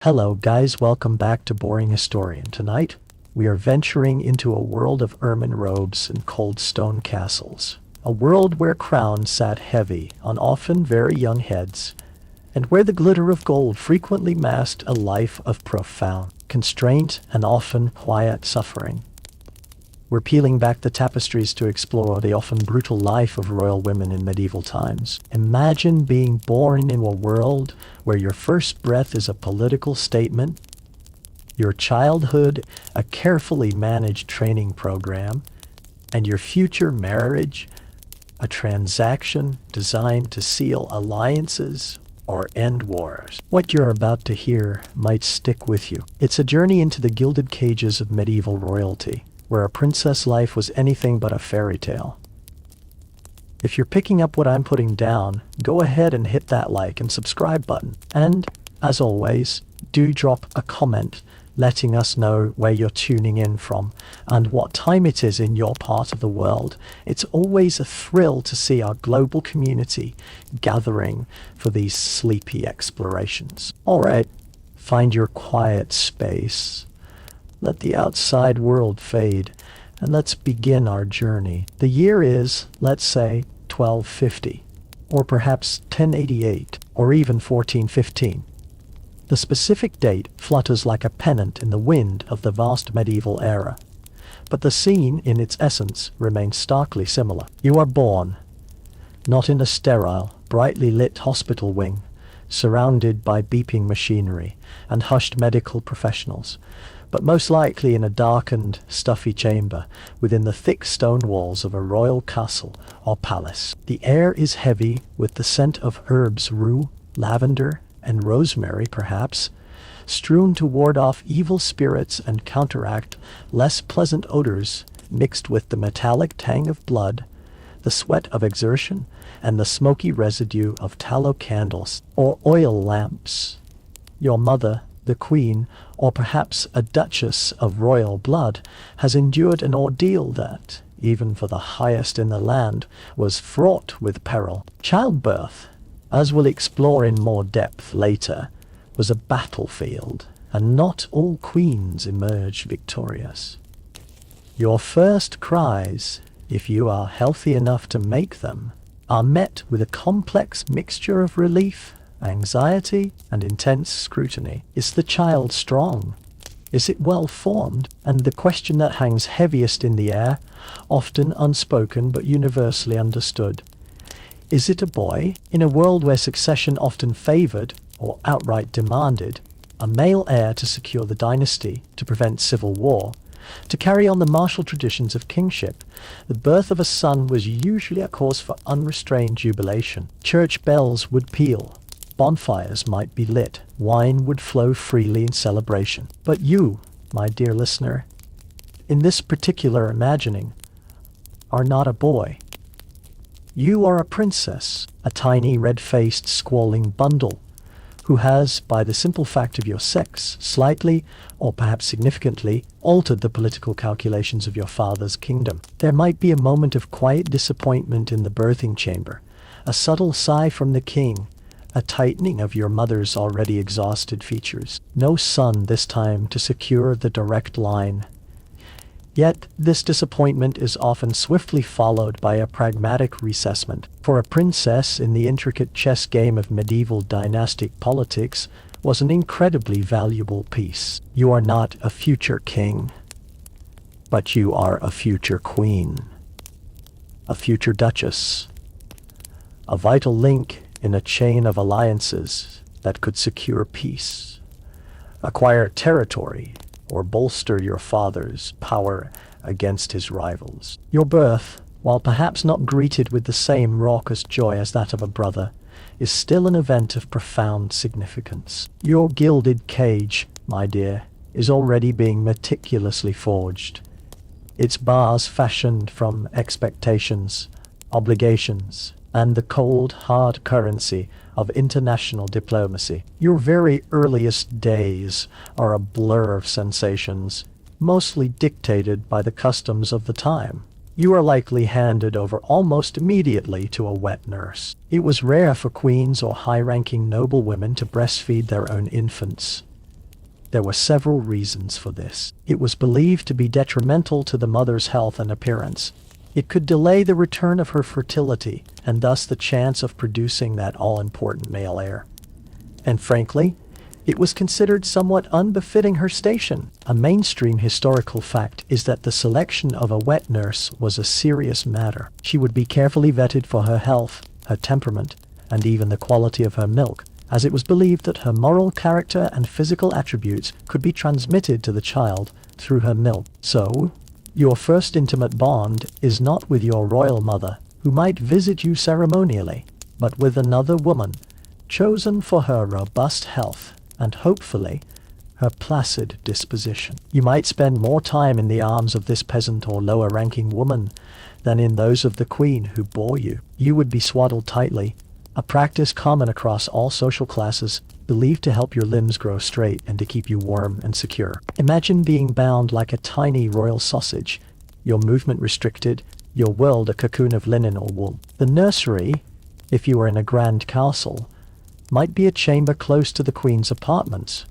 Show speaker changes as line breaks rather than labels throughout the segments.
Hello guys, welcome back to Boring Historian. Tonight, we are venturing into a world of ermine robes and cold stone castles. A world where crowns sat heavy on often very young heads, and where the glitter of gold frequently masked a life of profound constraint and often quiet suffering. We're peeling back the tapestries to explore the often brutal life of royal women in medieval times. Imagine being born in a world where your first breath is a political statement, your childhood a carefully managed training program, and your future marriage a transaction designed to seal alliances or end wars. What you're about to hear might stick with you. It's a journey into the gilded cages of medieval royalty, where a princess life was anything but a fairy tale. If you're picking up what I'm putting down, go ahead and hit that like and subscribe button. And, as always, do drop a comment letting us know where you're tuning in from and what time it is in your part of the world. It's always a thrill to see our global community gathering for these sleepy explorations. Alright, find your quiet space. Let the outside world fade, and let's begin our journey. The year is, let's say, 1250, or perhaps 1088, or even 1415. The specific date flutters like a pennant in the wind of the vast medieval era, but the scene in its essence remains starkly similar. You are born, not in a sterile, brightly lit hospital wing, surrounded by beeping machinery and hushed medical professionals, but most likely in a darkened, stuffy chamber within the thick stone walls of a royal castle or palace. The air is heavy with the scent of herbs, rue, lavender, and rosemary perhaps, strewn to ward off evil spirits and counteract less pleasant odors mixed with the metallic tang of blood, the sweat of exertion, and the smoky residue of tallow candles or oil lamps. Your mother, the queen, or perhaps a duchess of royal blood, has endured an ordeal that, even for the highest in the land, was fraught with peril. Childbirth, as we'll explore in more depth later, was a battlefield, and not all queens emerged victorious. Your first cries, if you are healthy enough to make them, are met with a complex mixture of relief, anxiety, and intense scrutiny. Is the child strong? Is it well formed? And the question that hangs heaviest in the air, often unspoken but universally understood: is it a boy? In a world where succession often favored, or outright demanded, a male heir to secure the dynasty, to prevent civil war, to carry on the martial traditions of kingship, the birth of a son was usually a cause for unrestrained jubilation. Church bells would peal, bonfires might be lit, wine would flow freely in celebration. But you, my dear listener, in this particular imagining, are not a boy. You are a princess, a tiny red-faced squalling bundle, who has, by the simple fact of your sex, slightly, or perhaps significantly, altered the political calculations of your father's kingdom. There might be a moment of quiet disappointment in the birthing chamber, a subtle sigh from the king, a tightening of your mother's already exhausted features. No son this time to secure the direct line. Yet, this disappointment is often swiftly followed by a pragmatic reassessment. For a princess in the intricate chess game of medieval dynastic politics was an incredibly valuable piece. You are not a future king, but you are a future queen, a future duchess, a vital link in a chain of alliances that could secure peace, acquire territory, or bolster your father's power against his rivals. Your birth, while perhaps not greeted with the same raucous joy as that of a brother, is still an event of profound significance. Your gilded cage, my dear, is already being meticulously forged, its bars fashioned from expectations, obligations, and the cold, hard currency of international diplomacy. Your very earliest days are a blur of sensations, mostly dictated by the customs of the time. You are likely handed over almost immediately to a wet nurse. It was rare for queens or high-ranking noblewomen to breastfeed their own infants. There were several reasons for this. It was believed to be detrimental to the mother's health and appearance. It could delay the return of her fertility, and thus the chance of producing that all-important male heir. And frankly, it was considered somewhat unbefitting her station. A mainstream historical fact is that the selection of a wet nurse was a serious matter. She would be carefully vetted for her health, her temperament, and even the quality of her milk, as it was believed that her moral character and physical attributes could be transmitted to the child through her milk. So, your first intimate bond is not with your royal mother, who might visit you ceremonially, but with another woman, chosen for her robust health and hopefully her placid disposition. You might spend more time in the arms of this peasant or lower-ranking woman than in those of the queen who bore you. You would be swaddled tightly, a practice common across all social classes, believed to help your limbs grow straight and to keep you warm and secure. Imagine being bound like a tiny royal sausage, your movement restricted, your world a cocoon of linen or wool. The nursery, if you were in a grand castle, might be a chamber close to the queen's apartments,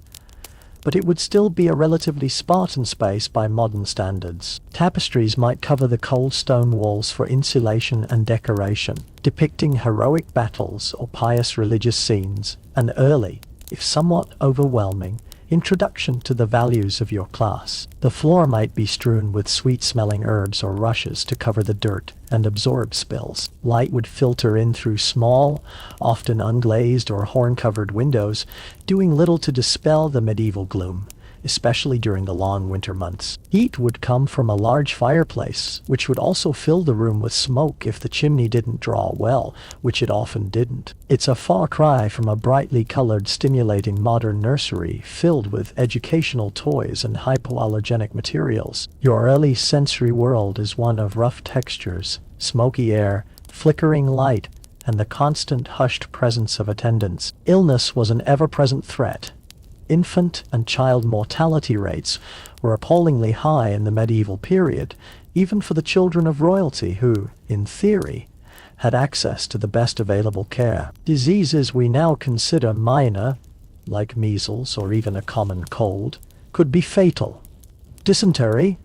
but it would still be a relatively Spartan space by modern standards. Tapestries might cover the cold stone walls for insulation and decoration, depicting heroic battles or pious religious scenes, an early, if somewhat overwhelming, introduction to the values of your class. The floor might be strewn with sweet-smelling herbs or rushes to cover the dirt and absorb spills. Light would filter in through small, often unglazed or horn-covered windows, doing little to dispel the medieval gloom, especially during the long winter months. Heat would come from a large fireplace, which would also fill the room with smoke if the chimney didn't draw well, which it often didn't. It's a far cry from a brightly colored, stimulating modern nursery filled with educational toys and hypoallergenic materials. Your early sensory world is one of rough textures, smoky air, flickering light, and the constant hushed presence of attendants. Illness was an ever-present threat. Infant and child mortality rates were appallingly high in the medieval period, even for the children of royalty who, in theory, had access to the best available care. Diseases we now consider minor, like measles or even a common cold, could be fatal. Dysentery,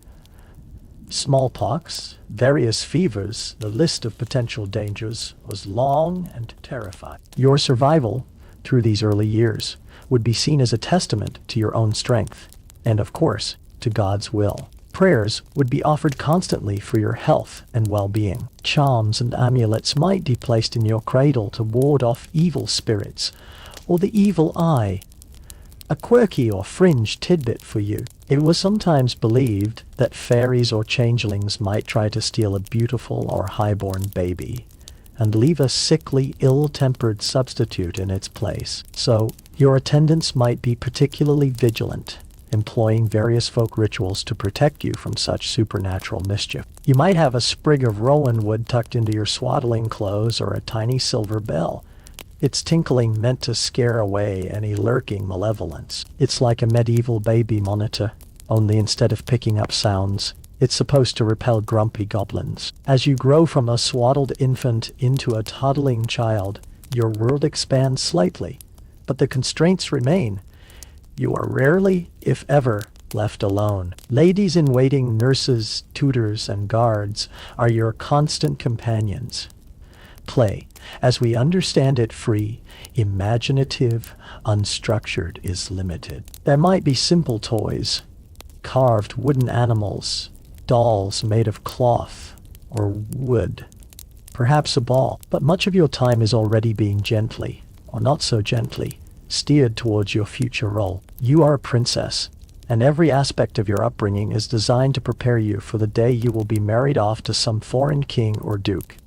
smallpox, various fevers, the list of potential dangers was long and terrifying. Your survival through these early years would be seen as a testament to your own strength, and of course, to God's will. Prayers would be offered constantly for your health and well-being. Charms and amulets might be placed in your cradle to ward off evil spirits, or the evil eye. A quirky or fringe tidbit for you. It was sometimes believed that fairies or changelings might try to steal a beautiful or high-born baby, and leave a sickly, ill-tempered substitute in its place. So, your attendants might be particularly vigilant, employing various folk rituals to protect you from such supernatural mischief. You might have a sprig of rowan wood tucked into your swaddling clothes or a tiny silver bell, its tinkling meant to scare away any lurking malevolence. It's like a medieval baby monitor, only instead of picking up sounds, it's supposed to repel grumpy goblins. As you grow from a swaddled infant into a toddling child, your world expands slightly, but the constraints remain. You are rarely, if ever, left alone. Ladies-in-waiting, nurses, tutors, and guards are your constant companions. Play, as we understand it, free, imaginative, unstructured, is limited. There might be simple toys, carved wooden animals, dolls made of cloth or wood, perhaps a ball, but much of your time is already being gently, or not so gently, steered towards your future role. You are a princess, and every aspect of your upbringing is designed to prepare you for the day you will be married off to some foreign king or duke,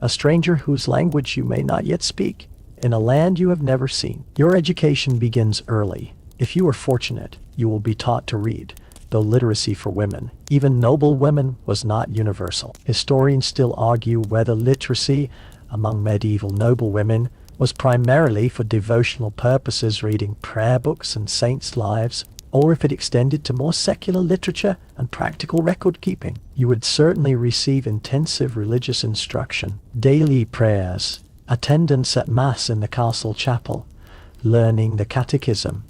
a stranger whose language you may not yet speak, in a land you have never seen. Your education begins early. If you are fortunate, you will be taught to read, though literacy for women, even noble women, was not universal. Historians still argue whether literacy among medieval noble women was primarily for devotional purposes, reading prayer books and saints' lives, or if it extended to more secular literature and practical record-keeping. You would certainly receive intensive religious instruction, daily prayers, attendance at Mass in the castle chapel, learning the catechism,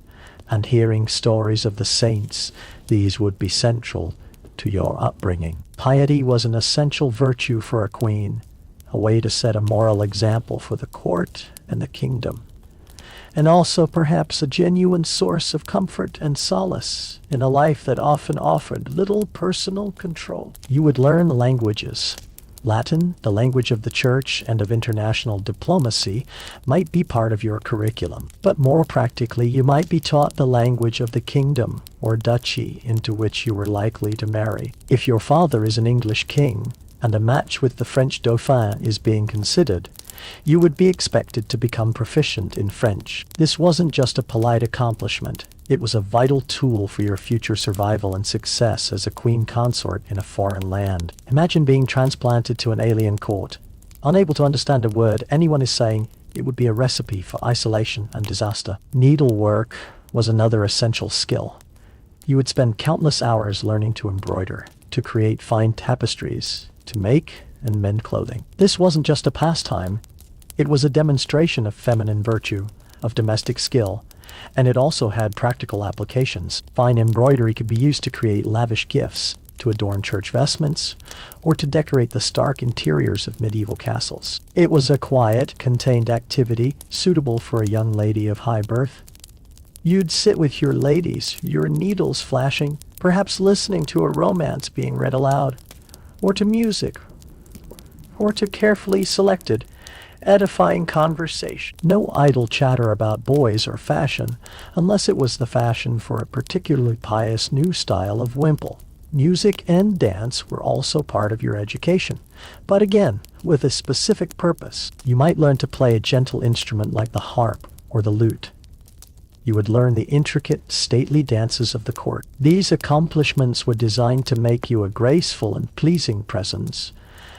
and hearing stories of the saints. These would be central to your upbringing. Piety was an essential virtue for a queen, a way to set a moral example for the court and the kingdom, and also perhaps a genuine source of comfort and solace in a life that often offered little personal control. You would learn languages. Latin, the language of the church and of international diplomacy, might be part of your curriculum. But more practically, you might be taught the language of the kingdom or duchy into which you were likely to marry. If your father is an English king and a match with the French Dauphin is being considered, you would be expected to become proficient in French. This wasn't just a polite accomplishment. It was a vital tool for your future survival and success as a queen consort in a foreign land. Imagine being transplanted to an alien court. Unable to understand a word anyone is saying, it would be a recipe for isolation and disaster. Needlework was another essential skill. You would spend countless hours learning to embroider, to create fine tapestries, to make and mend clothing. This wasn't just a pastime. It was a demonstration of feminine virtue, of domestic skill, and it also had practical applications. Fine embroidery could be used to create lavish gifts, to adorn church vestments, or to decorate the stark interiors of medieval castles. It was a quiet, contained activity suitable for a young lady of high birth. You'd sit with your ladies, your needles flashing, perhaps listening to a romance being read aloud, or to music, or to carefully selected, edifying conversation. No idle chatter about boys or fashion, unless it was the fashion for a particularly pious new style of wimple. Music and dance were also part of your education, but again, with a specific purpose. You might learn to play a gentle instrument like the harp or the lute. You would learn the intricate, stately dances of the court. These accomplishments were designed to make you a graceful and pleasing presence,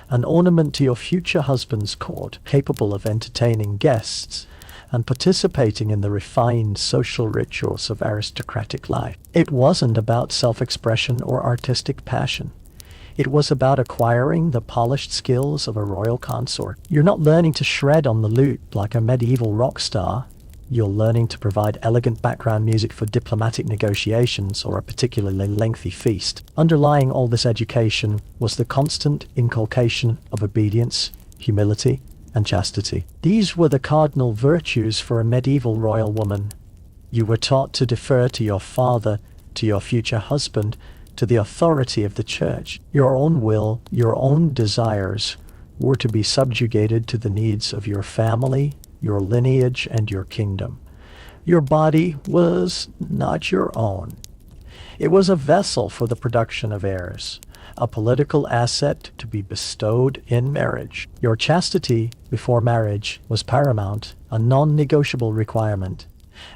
an ornament to your future husband's court, capable of entertaining guests and participating in the refined social rituals of aristocratic life. It wasn't about self-expression or artistic passion. It was about acquiring the polished skills of a royal consort. You're not learning to shred on the lute like a medieval rock star. You're learning to provide elegant background music for diplomatic negotiations or a particularly lengthy feast. Underlying all this education was the constant inculcation of obedience, humility, and chastity. These were the cardinal virtues for a medieval royal woman. You were taught to defer to your father, to your future husband, to the authority of the church. Your own will, your own desires were to be subjugated to the needs of your family, your lineage, and your kingdom. Your body was not your own. It was a vessel for the production of heirs, a political asset to be bestowed in marriage. Your chastity before marriage was paramount, a non-negotiable requirement.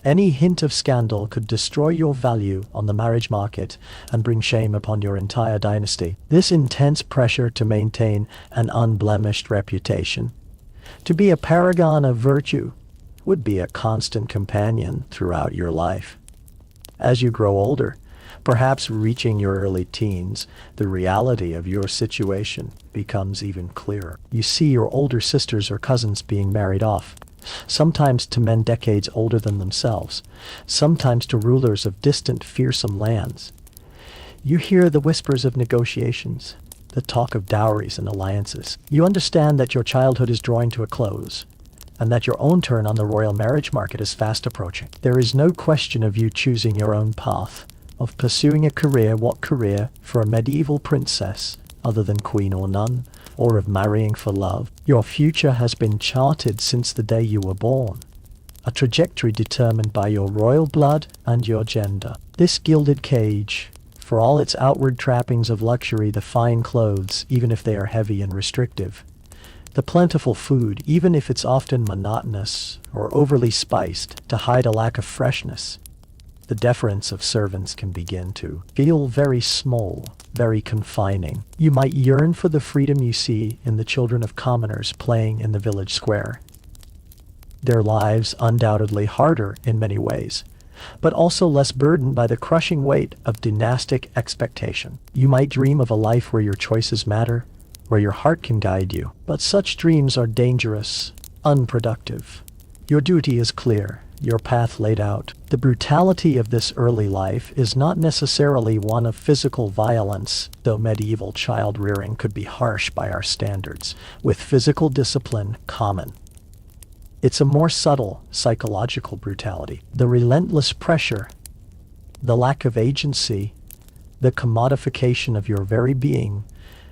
Any hint of scandal could destroy your value on the marriage market and bring shame upon your entire dynasty. This intense pressure to maintain an unblemished reputation, to be a paragon of virtue, would be a constant companion throughout your life. As you grow older, perhaps reaching your early teens, the reality of your situation becomes even clearer. You see your older sisters or cousins being married off, sometimes to men decades older than themselves, sometimes to rulers of distant, fearsome lands. You hear the whispers of negotiations, the talk of dowries and alliances. You understand that your childhood is drawing to a close, and that your own turn on the royal marriage market is fast approaching. There is no question of you choosing your own path, of pursuing a career. What career for a medieval princess, other than queen or nun, or of marrying for love? Your future has been charted since the day you were born, a trajectory determined by your royal blood and your gender. This gilded cage, for all its outward trappings of luxury, the fine clothes, even if they are heavy and restrictive, the plentiful food, even if it's often monotonous or overly spiced to hide a lack of freshness, the deference of servants can begin to feel very small, very confining. You might yearn for the freedom you see in the children of commoners playing in the village square. Their lives undoubtedly harder in many ways, but also less burdened by the crushing weight of dynastic expectation. You might dream of a life where your choices matter, where your heart can guide you. But such dreams are dangerous, unproductive. Your duty is clear. your path laid out. The brutality of this early life is not necessarily one of physical violence, though medieval child rearing could be harsh by our standards, with physical discipline common. It's a more subtle psychological brutality. The relentless pressure, the lack of agency, the commodification of your very being,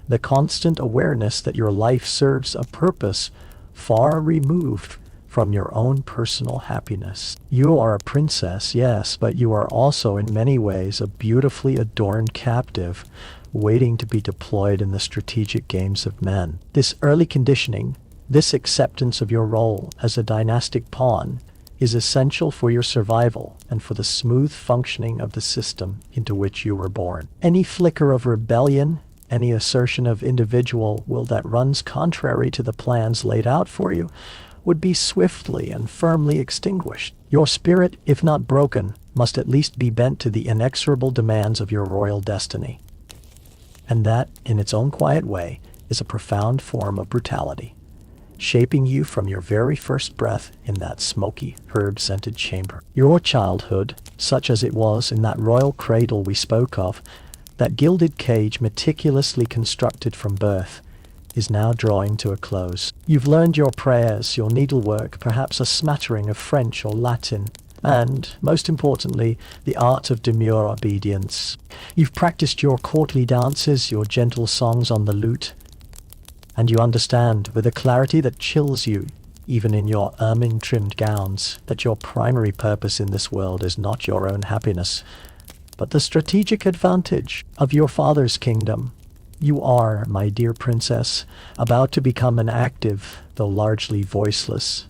the constant awareness that your life serves a purpose far removed from your own personal happiness. You are a princess, yes, but you are also in many ways a beautifully adorned captive waiting to be deployed in the strategic games of men. This early conditioning, this acceptance of your role as a dynastic pawn, is essential for your survival and for the smooth functioning of the system into which you were born. Any flicker of rebellion, any assertion of individual will that runs contrary to the plans laid out for you would be swiftly and firmly extinguished. Your spirit, if not broken, must at least be bent to the inexorable demands of your royal destiny. And that, in its own quiet way, is a profound form of brutality, shaping you from your very first breath in that smoky, herb-scented chamber. Your childhood, such as it was in that royal cradle we spoke of, that gilded cage meticulously constructed from birth, is now drawing to a close. You've learned your prayers, your needlework, perhaps a smattering of French or Latin, and, most importantly, the art of demure obedience. You've practiced your courtly dances, your gentle songs on the lute, and you understand, with a clarity that chills you, even in your ermine-trimmed gowns, that your primary purpose in this world is not your own happiness, but the strategic advantage of your father's kingdom. You are, my dear princess, about to become an active, though largely voiceless,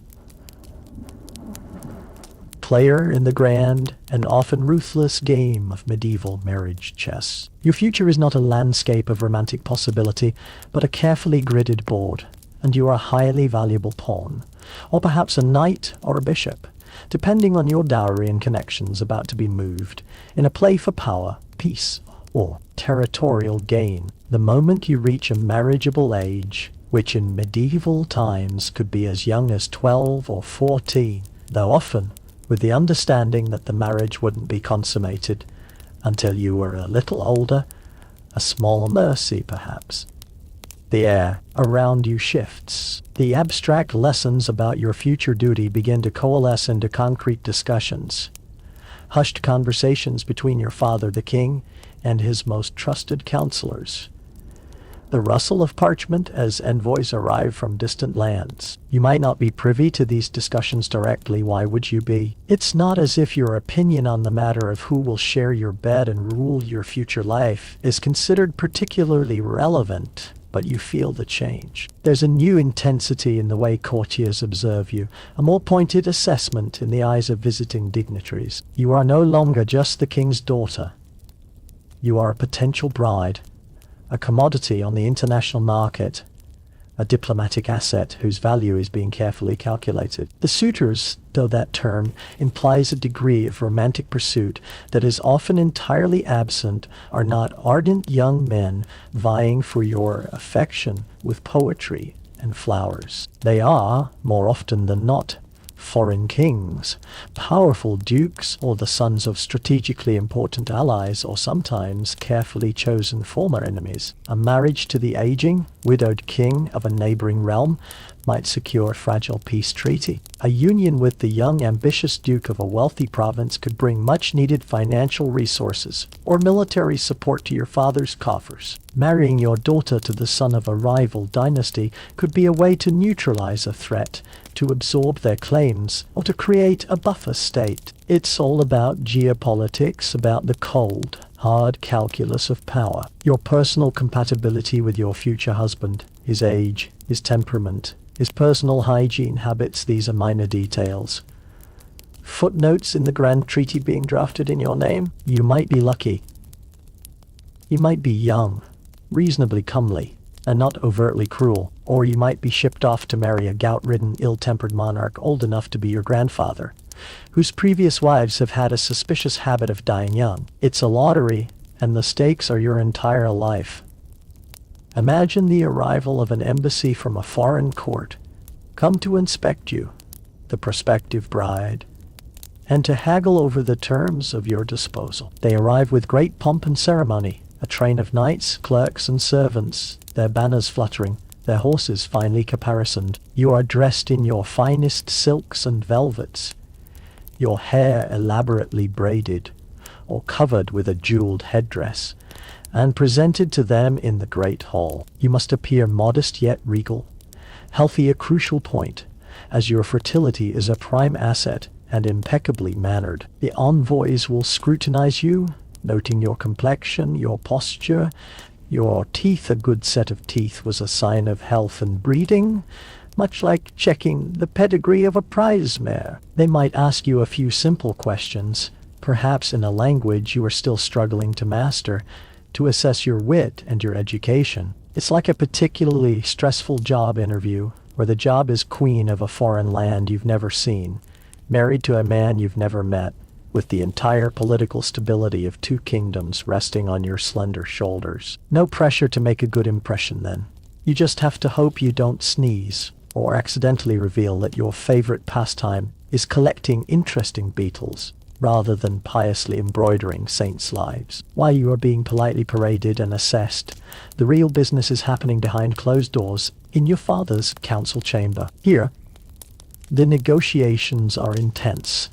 player in the grand and often ruthless game of medieval marriage chess. Your future is not a landscape of romantic possibility, but a carefully gridded board, and you are a highly valuable pawn, or perhaps a knight or a bishop, depending on your dowry and connections about to be moved, in a play for power, peace, or territorial gain. The moment you reach a marriageable age, which in medieval times could be as young as 12 or 14, though often with the understanding that the marriage wouldn't be consummated until you were a little older, a small mercy perhaps. The air around you shifts. The abstract lessons about your future duty begin to coalesce into concrete discussions. Hushed conversations between your father, the king, and his most trusted counselors. The rustle of parchment as envoys arrive from distant lands. You might not be privy to these discussions directly. Why would you be? It's not as if your opinion on the matter of who will share your bed and rule your future life is considered particularly relevant, but you feel the change. There's a new intensity in the way courtiers observe you, a more pointed assessment in the eyes of visiting dignitaries. You are no longer just the king's daughter. You are a potential bride, a commodity on the international market, a diplomatic asset whose value is being carefully calculated. The suitors, though that term implies a degree of romantic pursuit that is often entirely absent, are not ardent young men vying for your affection with poetry and flowers. They are, more often than not, foreign kings, powerful dukes, or the sons of strategically important allies, or sometimes carefully chosen former enemies. A marriage to the aging, widowed king of a neighboring realm might secure a fragile peace treaty. A union with the young, ambitious duke of a wealthy province could bring much-needed financial resources or military support to your father's coffers. Marrying your daughter to the son of a rival dynasty could be a way to neutralize a threat, to absorb their claims, or to create a buffer state. It's all about geopolitics, about the cold, hard calculus of power. Your personal compatibility with your future husband, his age, his temperament, his personal hygiene habits, these are minor details. Footnotes in the grand treaty being drafted in your name? You might be lucky. You might be young, reasonably comely, and not overtly cruel, or you might be shipped off to marry a gout-ridden, ill-tempered monarch old enough to be your grandfather, whose previous wives have had a suspicious habit of dying young. It's a lottery, and the stakes are your entire life. Imagine the arrival of an embassy from a foreign court, come to inspect you, the prospective bride, and to haggle over the terms of your disposal. They arrive with great pomp and ceremony, a train of knights, clerks, and servants, their banners fluttering, their horses finely caparisoned. You are dressed in your finest silks and velvets, your hair elaborately braided, or covered with a jeweled headdress, and presented to them in the great hall. You must appear modest yet regal, healthy a crucial point, as your fertility is a prime asset, and impeccably mannered. The envoys will scrutinize you, noting your complexion, your posture, your teeth. A good set of teeth was a sign of health and breeding, much like checking the pedigree of a prize mare. They might ask you a few simple questions, perhaps in a language you are still struggling to master, to assess your wit and your education. It's like a particularly stressful job interview, where the job is queen of a foreign land you've never seen, married to a man you've never met, with the entire political stability of two kingdoms resting on your slender shoulders. No pressure to make a good impression then. You just have to hope you don't sneeze, or accidentally reveal that your favorite pastime is collecting interesting beetles, rather than piously embroidering saints' lives. While you are being politely paraded and assessed, the real business is happening behind closed doors in your father's council chamber. Here, the negotiations are intense,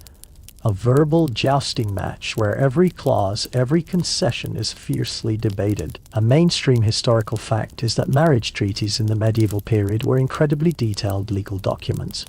a verbal jousting match where every clause, every concession is fiercely debated. A mainstream historical fact is that marriage treaties in the medieval period were incredibly detailed legal documents,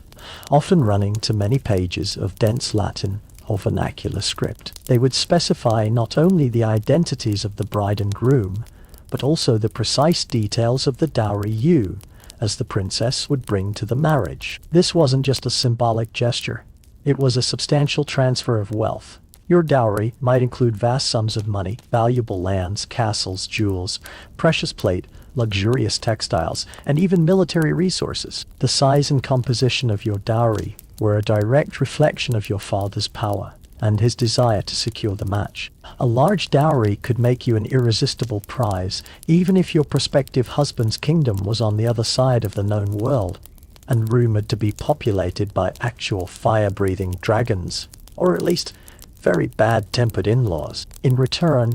often running to many pages of dense Latin or vernacular script. They would specify not only the identities of the bride and groom, but also the precise details of the dowry you, as the princess, would bring to the marriage. This wasn't just a symbolic gesture. It was a substantial transfer of wealth. Your dowry might include vast sums of money, valuable lands, castles, jewels, precious plate, luxurious textiles, and even military resources. The size and composition of your dowry were a direct reflection of your father's power and his desire to secure the match. A large dowry could make you an irresistible prize, even if your prospective husband's kingdom was on the other side of the known world, and rumored to be populated by actual fire-breathing dragons, or at least very bad-tempered in-laws. In return,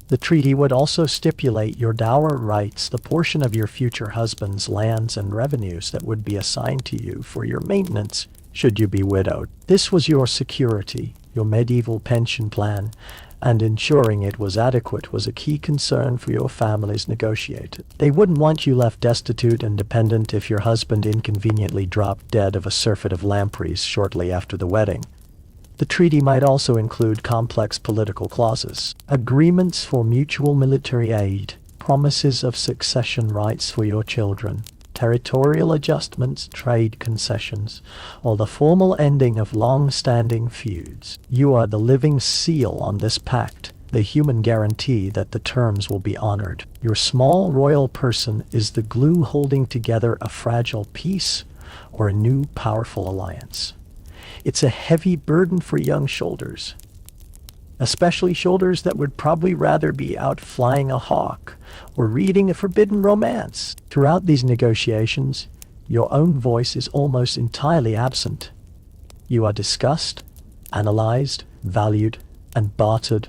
the treaty would also stipulate your dower rights, the portion of your future husband's lands and revenues that would be assigned to you for your maintenance should you be widowed. This was your security, your medieval pension plan, and ensuring it was adequate was a key concern for your family's negotiators. They wouldn't want you left destitute and dependent if your husband inconveniently dropped dead of a surfeit of lampreys shortly after the wedding. The treaty might also include complex political clauses, agreements for mutual military aid, promises of succession rights for your children, territorial adjustments, trade concessions, or the formal ending of long-standing feuds. You are the living seal on this pact, the human guarantee that the terms will be honored. Your small royal person is the glue holding together a fragile peace or a new powerful alliance. It's a heavy burden for young shoulders, especially shoulders that would probably rather be out flying a hawk or reading a forbidden romance. Throughout these negotiations, your own voice is almost entirely absent. You are discussed, analyzed, valued, and bartered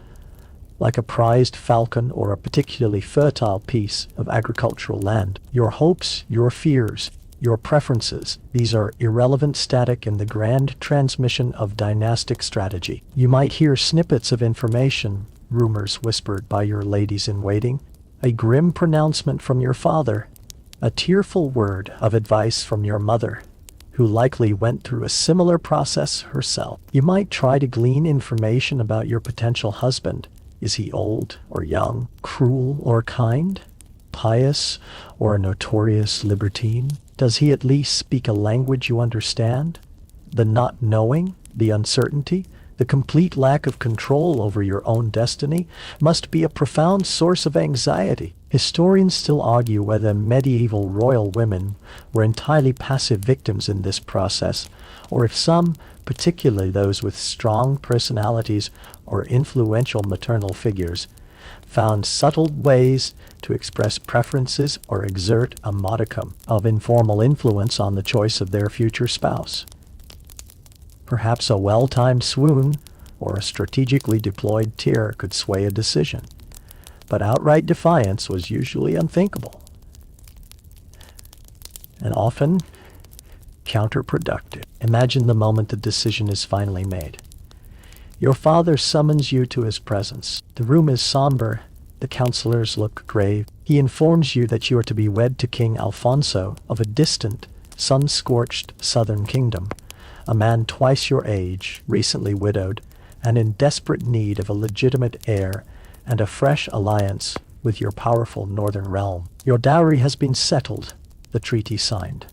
like a prized falcon or a particularly fertile piece of agricultural land. Your hopes, your fears, your preferences, these are irrelevant, static in the grand transmission of dynastic strategy. You might hear snippets of information, rumors whispered by your ladies-in-waiting, a grim pronouncement from your father, a tearful word of advice from your mother, who likely went through a similar process herself. You might try to glean information about your potential husband. Is he old or young, cruel or kind, pious or a notorious libertine? Does he at least speak a language you understand? The not knowing, the uncertainty, the complete lack of control over your own destiny must be a profound source of anxiety. Historians still argue whether medieval royal women were entirely passive victims in this process, or if some, particularly those with strong personalities or influential maternal figures, found subtle ways to express preferences or exert a modicum of informal influence on the choice of their future spouse. Perhaps a well-timed swoon or a strategically deployed tear could sway a decision, but outright defiance was usually unthinkable and often counterproductive. Imagine the moment the decision is finally made. Your father summons you to his presence. The room is somber. The counselors look grave. He informs you that you are to be wed to King Alfonso of a distant, sun-scorched southern kingdom, a man twice your age, recently widowed, and in desperate need of a legitimate heir and a fresh alliance with your powerful northern realm. Your dowry has been settled, the treaty signed.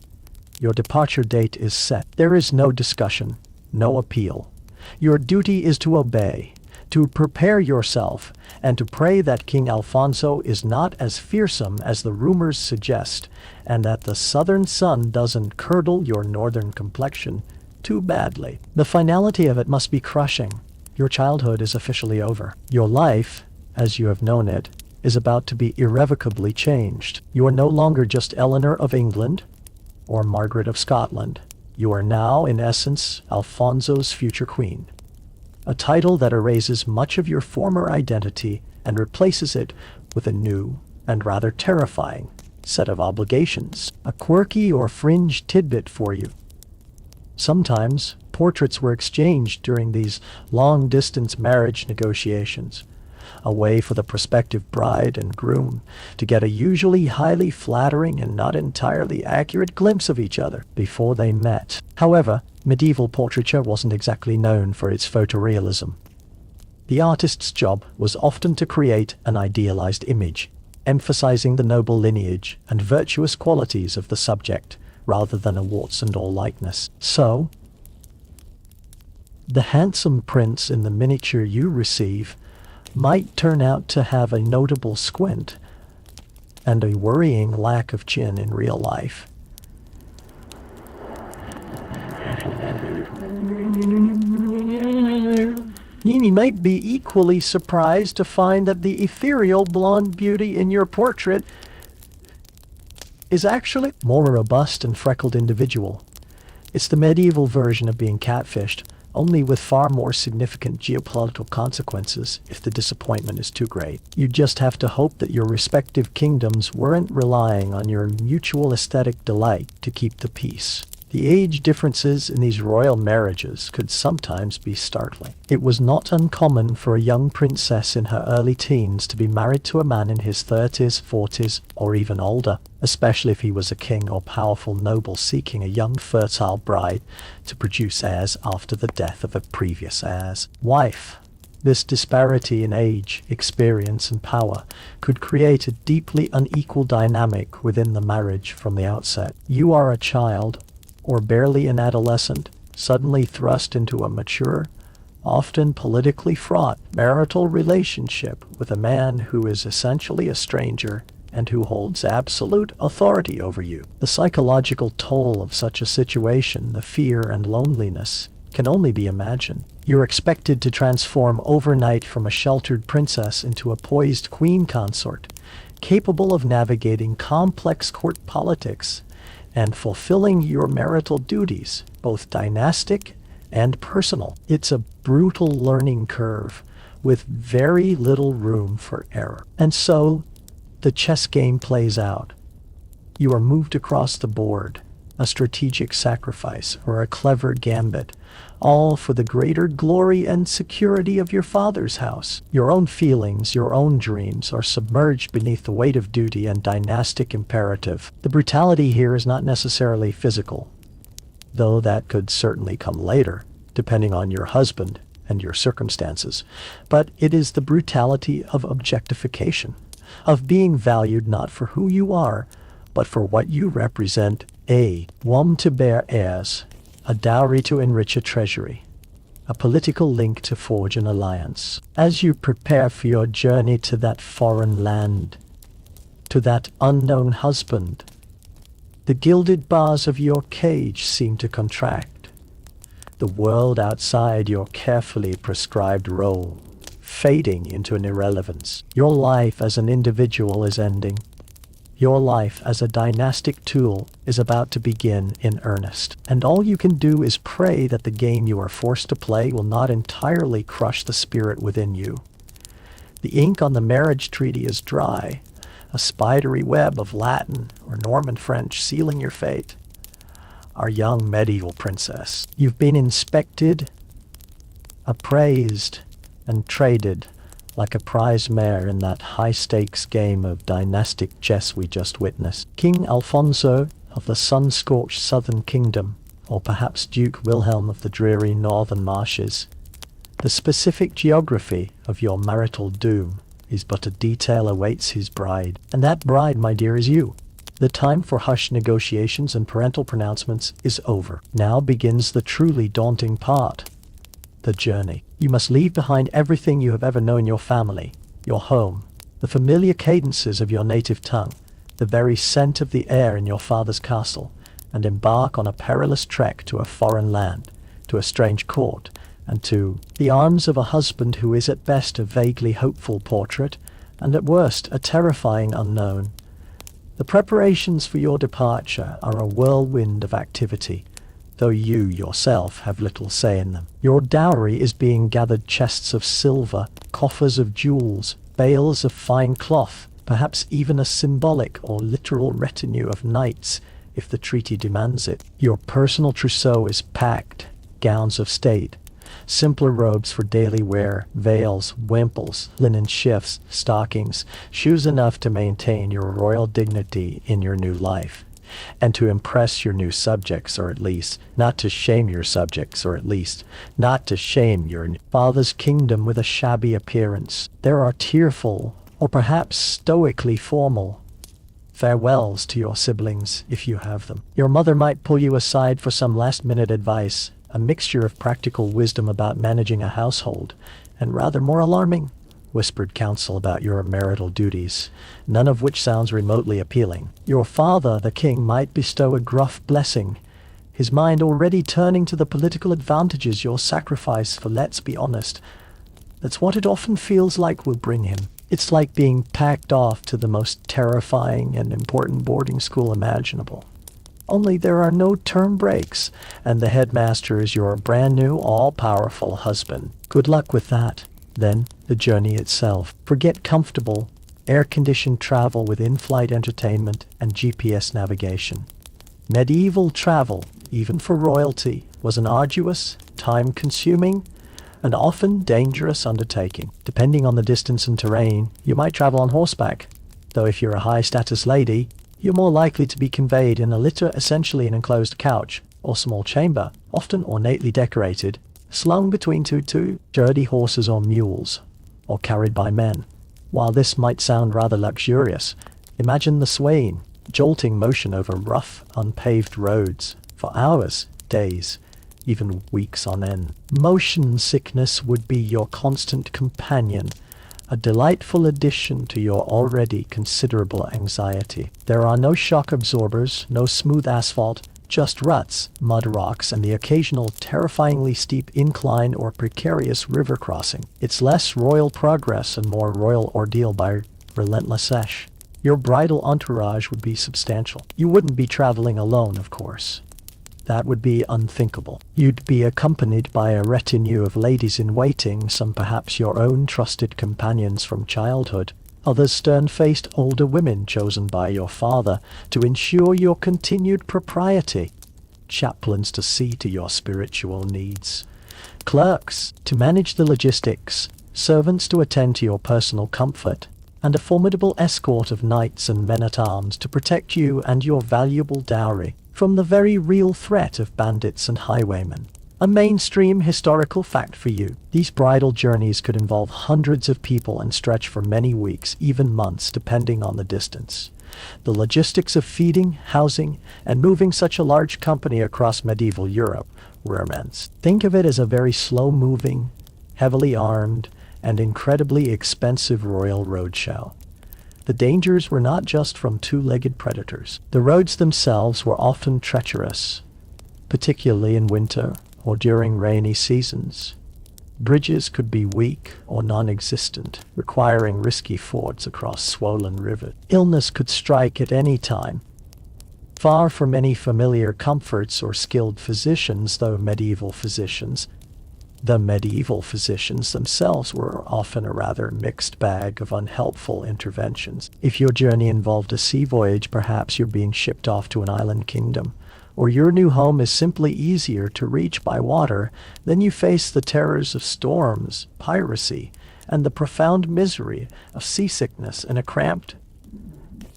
Your departure date is set. There is no discussion, no appeal. Your duty is to obey, to prepare yourself, and to pray that King Alfonso is not as fearsome as the rumors suggest, and that the southern sun doesn't curdle your northern complexion too badly. The finality of it must be crushing. Your childhood is officially over. Your life, as you have known it, is about to be irrevocably changed. You are no longer just Eleanor of England or Margaret of Scotland. You are now, in essence, Alfonso's future queen. A title that erases much of your former identity and replaces it with a new and rather terrifying set of obligations. A quirky or fringe tidbit for you. Sometimes, portraits were exchanged during these long-distance marriage negotiations, a way for the prospective bride and groom to get a usually highly flattering and not entirely accurate glimpse of each other before they met. However, medieval portraiture wasn't exactly known for its photorealism. The artist's job was often to create an idealized image, emphasizing the noble lineage and virtuous qualities of the subject, rather than a warts-and-all likeness. So, the handsome prince in the miniature you receive might turn out to have a notable squint and a worrying lack of chin in real life. You might be equally surprised to find that the ethereal blonde beauty in your portrait is actually a more robust and freckled individual. It's the medieval version of being catfished, only with far more significant geopolitical consequences if the disappointment is too great. You just have to hope that your respective kingdoms weren't relying on your mutual aesthetic delight to keep the peace. The age differences in these royal marriages could sometimes be startling. It was not uncommon for a young princess in her early teens to be married to a man in his 30s, 40s, or even older, especially if he was a king or powerful noble seeking a young fertile bride to produce heirs after the death of a previous heir's wife. This disparity in age, experience, and power could create a deeply unequal dynamic within the marriage from the outset. You are a child, or barely an adolescent, suddenly thrust into a mature, often politically fraught marital relationship with a man who is essentially a stranger and who holds absolute authority over you. The psychological toll of such a situation, the fear and loneliness, can only be imagined. You're expected to transform overnight from a sheltered princess into a poised queen consort, capable of navigating complex court politics and fulfilling your marital duties, both dynastic and personal. It's a brutal learning curve with very little room for error. And so, the chess game plays out. You are moved across the board, a strategic sacrifice or a clever gambit, all for the greater glory and security of your father's house. Your own feelings, your own dreams are submerged beneath the weight of duty and dynastic imperative. The brutality here is not necessarily physical, though that could certainly come later, depending on your husband and your circumstances. But it is the brutality of objectification, of being valued not for who you are, but for what you represent. A womb to bear heirs, a dowry to enrich a treasury, a political link to forge an alliance. As you prepare for your journey to that foreign land, to that unknown husband, the gilded bars of your cage seem to contract. The world outside your carefully prescribed role fading into an irrelevance. Your life as an individual is ending. Your life as a dynastic tool is about to begin in earnest, and all you can do is pray that the game you are forced to play will not entirely crush the spirit within you. The ink on the marriage treaty is dry, a spidery web of Latin or Norman French sealing your fate. Our young medieval princess, you've been inspected, appraised, and traded like a prize mare in that high-stakes game of dynastic chess we just witnessed. King Alfonso of the sun-scorched southern kingdom, or perhaps Duke Wilhelm of the dreary northern marshes. The specific geography of your marital doom is but a detail awaits his bride. And that bride, my dear, is you. The time for hushed negotiations and parental pronouncements is over. Now begins the truly daunting part. The journey. You must leave behind everything you have ever known: your family, your home, the familiar cadences of your native tongue, the very scent of the air in your father's castle, and embark on a perilous trek to a foreign land, to a strange court, and to the arms of a husband who is at best a vaguely hopeful portrait, and at worst a terrifying unknown. The preparations for your departure are a whirlwind of activity, though you yourself have little say in them. Your dowry is being gathered: chests of silver, coffers of jewels, bales of fine cloth, perhaps even a symbolic or literal retinue of knights, if the treaty demands it. Your personal trousseau is packed: gowns of state, simpler robes for daily wear, veils, wimples, linen shifts, stockings, shoes enough to maintain your royal dignity in your new life, and to impress your new subjects, or at least not to shame your subjects, or at least not to shame your father's kingdom with a shabby appearance. There are tearful, or perhaps stoically formal, farewells to your siblings, if you have them. Your mother might pull you aside for some last-minute advice, a mixture of practical wisdom about managing a household, and rather more alarming, whispered counsel about your marital duties, none of which sounds remotely appealing. Your father, the king, might bestow a gruff blessing, his mind already turning to the political advantages your sacrifice, for let's be honest, that's what it often feels like will bring him. It's like being packed off to the most terrifying and important boarding school imaginable. Only there are no term breaks, and the headmaster is your brand new, all-powerful husband. Good luck with that. Then, the journey itself. Forget comfortable, air-conditioned travel with in-flight entertainment and GPS navigation. Medieval travel, even for royalty, was an arduous, time-consuming, and often dangerous undertaking. Depending on the distance and terrain, you might travel on horseback, though if you're a high-status lady, you're more likely to be conveyed in a litter, essentially an enclosed couch or small chamber, often ornately decorated, slung between two sturdy horses or mules, or carried by men. While this might sound rather luxurious, imagine the swaying, jolting motion over rough, unpaved roads for hours, days, even weeks on end. Motion sickness would be your constant companion, a delightful addition to your already considerable anxiety. There are no shock absorbers, no smooth asphalt, just ruts, mud rocks, and the occasional terrifyingly steep incline or precarious river crossing. It's less royal progress and more royal ordeal by relentless sesh. Your bridal entourage would be substantial. You wouldn't be traveling alone, of course. That would be unthinkable. You'd be accompanied by a retinue of ladies-in-waiting, some perhaps your own trusted companions from childhood, others stern-faced older women chosen by your father to ensure your continued propriety, chaplains to see to your spiritual needs, clerks to manage the logistics, servants to attend to your personal comfort, and a formidable escort of knights and men-at-arms to protect you and your valuable dowry from the very real threat of bandits and highwaymen. A mainstream historical fact for you: these bridal journeys could involve hundreds of people and stretch for many weeks, even months, depending on the distance. The logistics of feeding, housing, and moving such a large company across medieval Europe were immense. Think of it as a very slow-moving, heavily armed, and incredibly expensive royal roadshow. The dangers were not just from two-legged predators. The roads themselves were often treacherous, particularly in winter or during rainy seasons. Bridges could be weak or non-existent, requiring risky fords across swollen rivers. Illness could strike at any time. Far from any familiar comforts or skilled physicians, the medieval physicians themselves were often a rather mixed bag of unhelpful interventions. If your journey involved a sea voyage, perhaps you're being shipped off to an island kingdom, or your new home is simply easier to reach by water, then you face the terrors of storms, piracy, and the profound misery of seasickness in a cramped,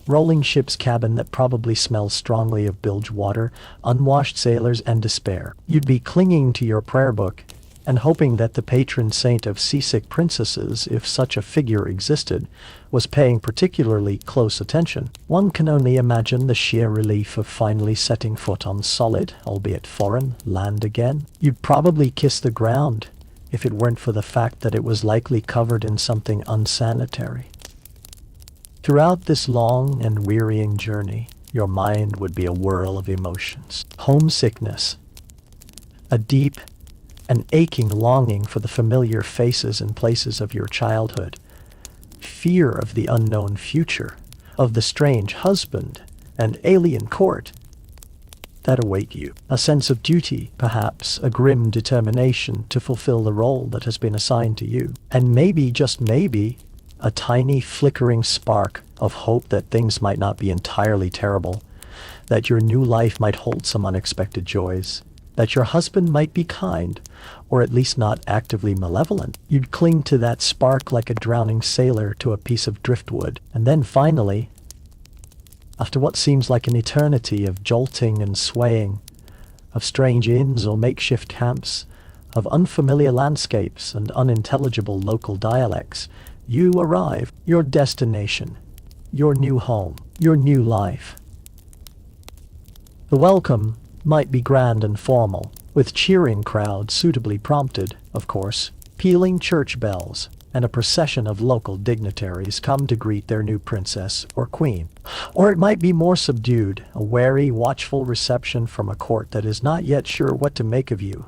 rolling ship's cabin that probably smells strongly of bilge water, unwashed sailors, and despair. You'd be clinging to your prayer book and hoping that the patron saint of seasick princesses, if such a figure existed, was paying particularly close attention. One can only imagine the sheer relief of finally setting foot on solid, albeit foreign, land again. You'd probably kiss the ground if it weren't for the fact that it was likely covered in something unsanitary. Throughout this long and wearying journey, your mind would be a whirl of emotions. Homesickness, a deep an aching longing for the familiar faces and places of your childhood, fear of the unknown future, of the strange husband and alien court that await you, a sense of duty, perhaps a grim determination to fulfill the role that has been assigned to you, and maybe, just maybe, a tiny flickering spark of hope that things might not be entirely terrible, that your new life might hold some unexpected joys, that your husband might be kind, or at least not actively malevolent. You'd cling to that spark like a drowning sailor to a piece of driftwood. And then finally, after what seems like an eternity of jolting and swaying, of strange inns or makeshift camps, of unfamiliar landscapes and unintelligible local dialects, you arrive, your destination, your new home, your new life. The welcome might be grand and formal, with cheering crowds suitably prompted, of course, pealing church bells, and a procession of local dignitaries come to greet their new princess or queen. Or it might be more subdued, a wary, watchful reception from a court that is not yet sure what to make of you,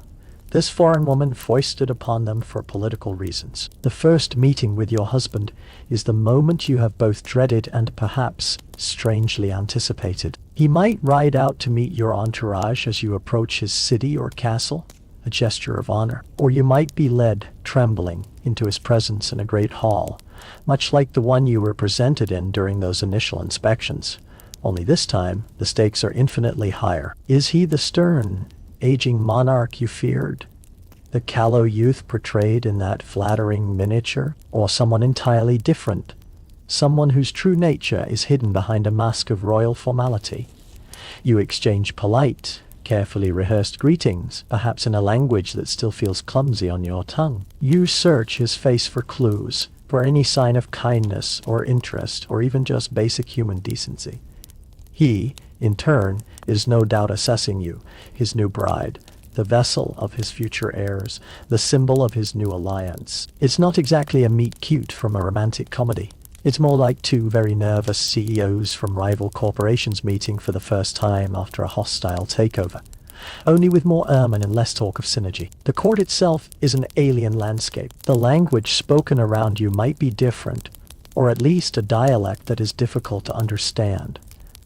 this foreign woman foisted upon them for political reasons. The first meeting with your husband is the moment you have both dreaded and perhaps strangely anticipated. He might ride out to meet your entourage as you approach his city or castle, a gesture of honor. Or you might be led, trembling, into his presence in a great hall, much like the one you were presented in during those initial inspections. Only this time, the stakes are infinitely higher. Is he the stern, aging monarch you feared, the callow youth portrayed in that flattering miniature, or someone entirely different, someone whose true nature is hidden behind a mask of royal formality? You exchange polite, carefully rehearsed greetings, perhaps in a language that still feels clumsy on your tongue. You search his face for clues, for any sign of kindness or interest, or even just basic human decency. He, in turn, is no doubt assessing you, his new bride, the vessel of his future heirs, the symbol of his new alliance. It's not exactly a meet-cute from a romantic comedy. It's more like two very nervous CEOs from rival corporations meeting for the first time after a hostile takeover, only with more ermine and less talk of synergy. The court itself is an alien landscape. The language spoken around you might be different, or at least a dialect that is difficult to understand.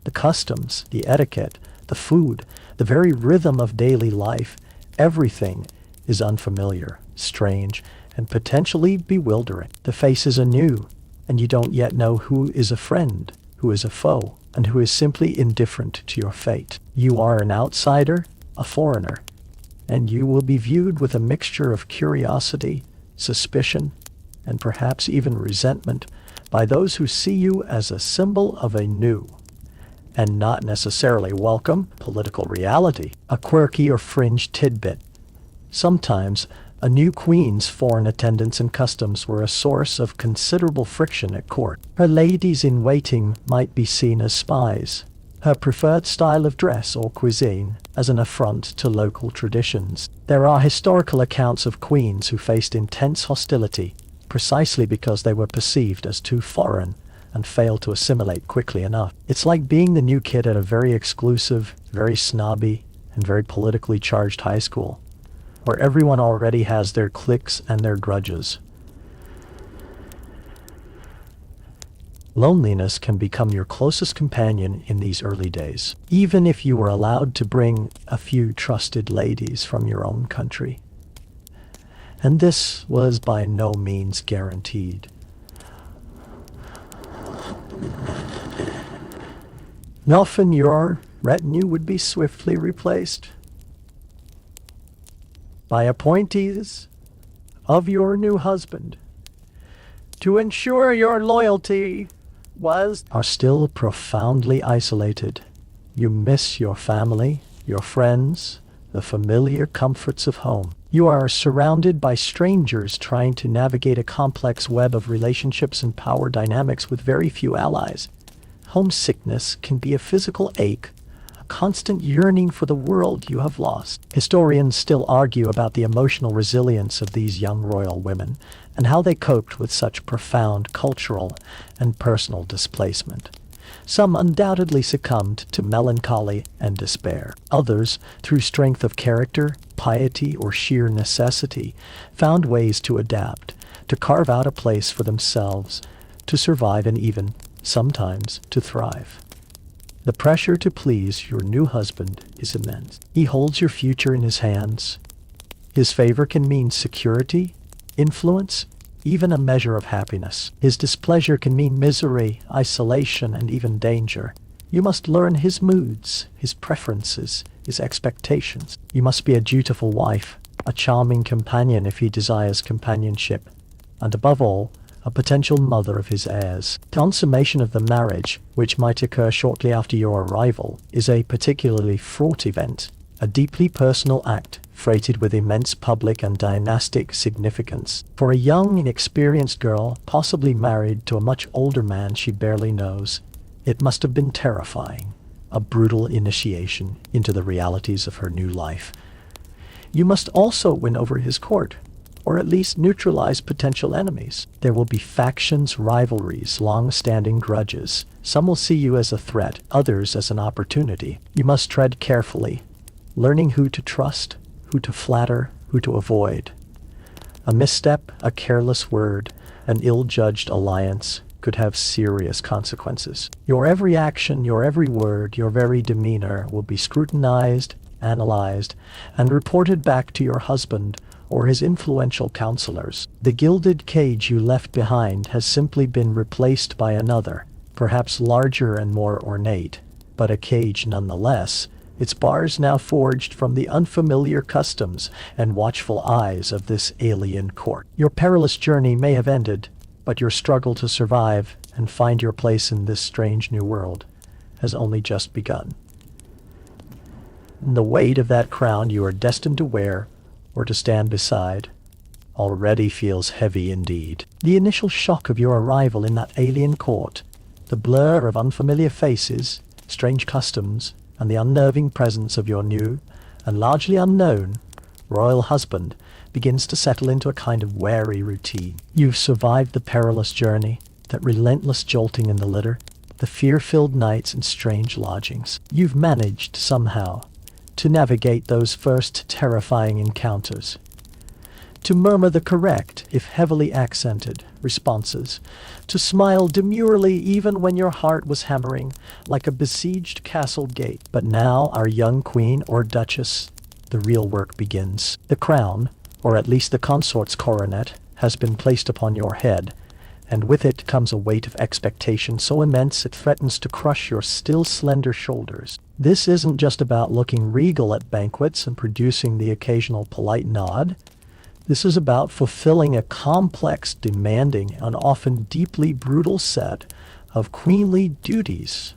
The customs, the etiquette, the food, the very rhythm of daily life, everything is unfamiliar, strange, and potentially bewildering. The faces are new, and you don't yet know who is a friend, who is a foe, and who is simply indifferent to your fate. You are an outsider, a foreigner, and you will be viewed with a mixture of curiosity, suspicion, and perhaps even resentment by those who see you as a symbol of a new, and not necessarily welcome, political reality, a quirky or fringe tidbit. Sometimes, a new queen's foreign attendance and customs were a source of considerable friction at court. Her ladies-in-waiting might be seen as spies, her preferred style of dress or cuisine as an affront to local traditions. There are historical accounts of queens who faced intense hostility precisely because they were perceived as too foreign and failed to assimilate quickly enough. It's like being the new kid at a very exclusive, very snobby, and very politically charged high school, where everyone already has their cliques and their grudges. Loneliness can become your closest companion in these early days, even if you were allowed to bring a few trusted ladies from your own country. And this was by no means guaranteed. Often your retinue would be swiftly replaced by appointees of your new husband to ensure your loyalty are still profoundly isolated. You miss your family, your friends, the familiar comforts of home. You are surrounded by strangers trying to navigate a complex web of relationships and power dynamics with very few allies. Homesickness can be a physical ache, a constant yearning for the world you have lost. Historians still argue about the emotional resilience of these young royal women and how they coped with such profound cultural and personal displacement. Some undoubtedly succumbed to melancholy and despair. Others, through strength of character, piety, or sheer necessity, found ways to adapt, to carve out a place for themselves, to survive and even, sometimes, to thrive. The pressure to please your new husband is immense. He holds your future in his hands. His favor can mean security, influence, even a measure of happiness. His displeasure can mean misery, isolation, and even danger. You must learn his moods, his preferences, his expectations. You must be a dutiful wife, a charming companion if he desires companionship, and above all, a potential mother of his heirs. Consummation of the marriage, which might occur shortly after your arrival, is a particularly fraught event, a deeply personal act freighted with immense public and dynastic significance. For a young, inexperienced girl, possibly married to a much older man she barely knows, it must have been terrifying, a brutal initiation into the realities of her new life. You must also win over his court, or at least neutralize potential enemies. There will be factions, rivalries, long-standing grudges. Some will see you as a threat, others as an opportunity. You must tread carefully, learning who to trust, who to flatter, who to avoid. A misstep, a careless word, an ill-judged alliance could have serious consequences. Your every action, your every word, your very demeanor will be scrutinized, analyzed, and reported back to your husband or his influential counselors. The gilded cage you left behind has simply been replaced by another, perhaps larger and more ornate, but a cage nonetheless, its bars now forged from the unfamiliar customs and watchful eyes of this alien court. Your perilous journey may have ended, but your struggle to survive and find your place in this strange new world has only just begun. And the weight of that crown you are destined to wear or to stand beside already feels heavy indeed. The initial shock of your arrival in that alien court, the blur of unfamiliar faces, strange customs, and the unnerving presence of your new, and largely unknown, royal husband begins to settle into a kind of wary routine. You've survived the perilous journey, that relentless jolting in the litter, the fear-filled nights and strange lodgings. You've managed, somehow, to navigate those first terrifying encounters, to murmur the correct, if heavily accented, responses, to smile demurely even when your heart was hammering like a besieged castle gate. But now, our young queen or duchess, the real work begins. The crown, or at least the consort's coronet, has been placed upon your head, and with it comes a weight of expectation so immense it threatens to crush your still slender shoulders. This isn't just about looking regal at banquets and producing the occasional polite nod. This is about fulfilling a complex, demanding, and often deeply brutal set of queenly duties,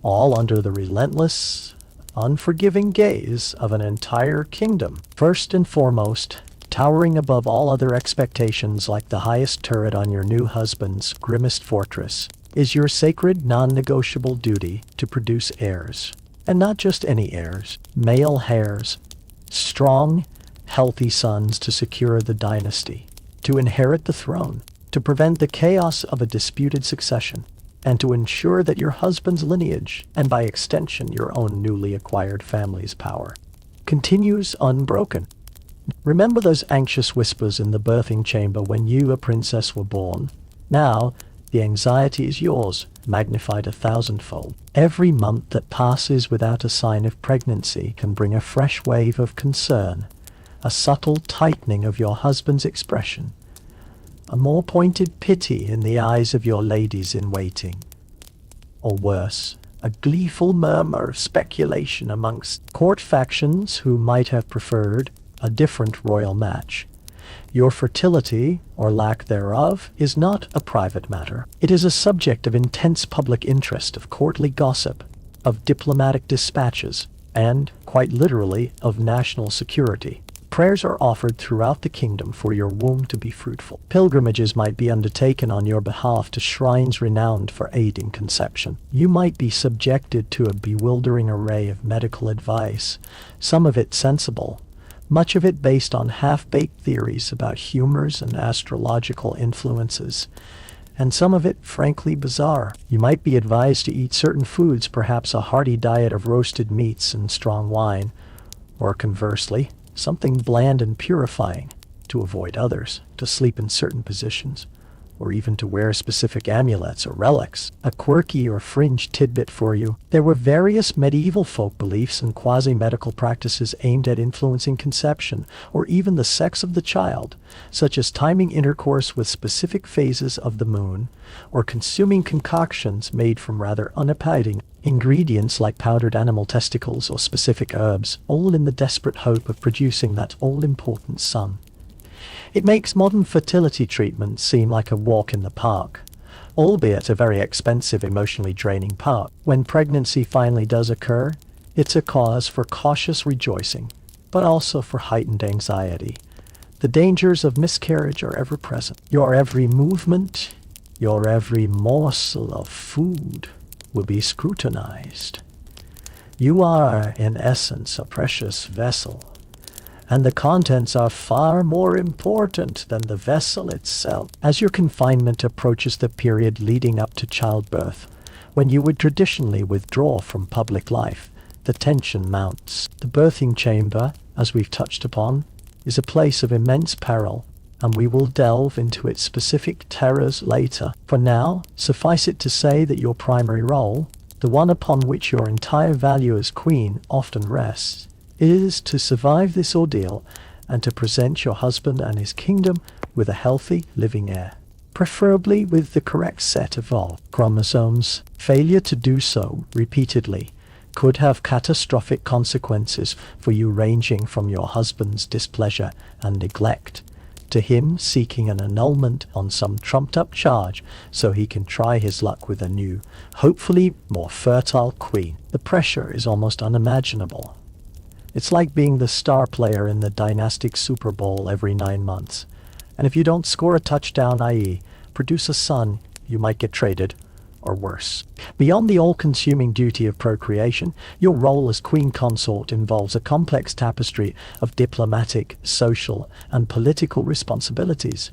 all under the relentless, unforgiving gaze of an entire kingdom. First and foremost, towering above all other expectations like the highest turret on your new husband's grimmest fortress, is your sacred, non-negotiable duty to produce heirs. And not just any heirs, male heirs, strong, healthy sons to secure the dynasty, to inherit the throne, to prevent the chaos of a disputed succession, and to ensure that your husband's lineage, and by extension your own newly acquired family's power, continues unbroken. Remember those anxious whispers in the birthing chamber when you, a princess, were born? Now, the anxiety is yours, magnified 1,000-fold. Every month that passes without a sign of pregnancy can bring a fresh wave of concern, a subtle tightening of your husband's expression, a more pointed pity in the eyes of your ladies-in-waiting. Or worse, a gleeful murmur of speculation amongst court factions who might have preferred a different royal match. Your fertility, or lack thereof, is not a private matter. It is a subject of intense public interest, of courtly gossip, of diplomatic dispatches, and, quite literally, of national security. Prayers are offered throughout the kingdom for your womb to be fruitful. Pilgrimages might be undertaken on your behalf to shrines renowned for aiding conception. You might be subjected to a bewildering array of medical advice, some of it sensible, much of it based on half-baked theories about humors and astrological influences, and some of it frankly bizarre. You might be advised to eat certain foods, perhaps a hearty diet of roasted meats and strong wine, or conversely, something bland and purifying, to avoid others, to sleep in certain positions, or even to wear specific amulets or relics. A quirky or fringe tidbit for you. There were various medieval folk beliefs and quasi-medical practices aimed at influencing conception, or even the sex of the child, such as timing intercourse with specific phases of the moon, or consuming concoctions made from rather unappetizing ingredients like powdered animal testicles or specific herbs, all in the desperate hope of producing that all-important son. It makes modern fertility treatment seem like a walk in the park, albeit a very expensive, emotionally draining park. When pregnancy finally does occur, it's a cause for cautious rejoicing, but also for heightened anxiety. The dangers of miscarriage are ever present. Your every movement, your every morsel of food will be scrutinized. You are, in essence, a precious vessel, and the contents are far more important than the vessel itself. As your confinement approaches the period leading up to childbirth, when you would traditionally withdraw from public life, the tension mounts. The birthing chamber, as we've touched upon, is a place of immense peril, and we will delve into its specific terrors later. For now, suffice it to say that your primary role, the one upon which your entire value as queen often rests, is to survive this ordeal and to present your husband and his kingdom with a healthy, living heir, preferably with the correct set of all chromosomes. Failure to do so repeatedly could have catastrophic consequences for you, ranging from your husband's displeasure and neglect to him seeking an annulment on some trumped-up charge so he can try his luck with a new, hopefully more fertile queen. The pressure is almost unimaginable. It's like being the star player in the dynastic Super Bowl every 9 months. And if you don't score a touchdown, i.e., produce a son, you might get traded, or worse. Beyond the all-consuming duty of procreation, your role as queen consort involves a complex tapestry of diplomatic, social, and political responsibilities.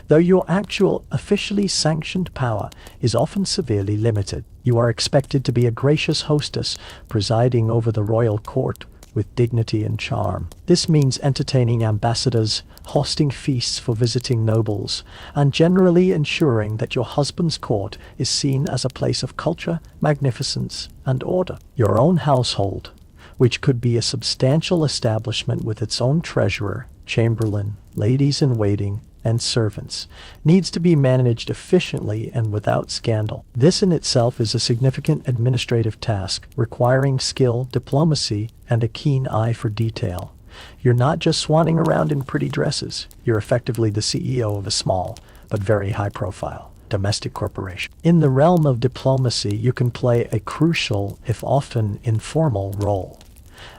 Though your actual, officially sanctioned power is often severely limited, you are expected to be a gracious hostess, presiding over the royal court with dignity and charm. This means entertaining ambassadors, hosting feasts for visiting nobles, and generally ensuring that your husband's court is seen as a place of culture, magnificence, and order. Your own household, which could be a substantial establishment with its own treasurer, chamberlain, ladies-in-waiting, and servants, needs to be managed efficiently and without scandal. This in itself is a significant administrative task, requiring skill, diplomacy, and a keen eye for detail. You're not just swanning around in pretty dresses. You're effectively the CEO of a small, but very high-profile, domestic corporation. In the realm of diplomacy, you can play a crucial, if often informal, role.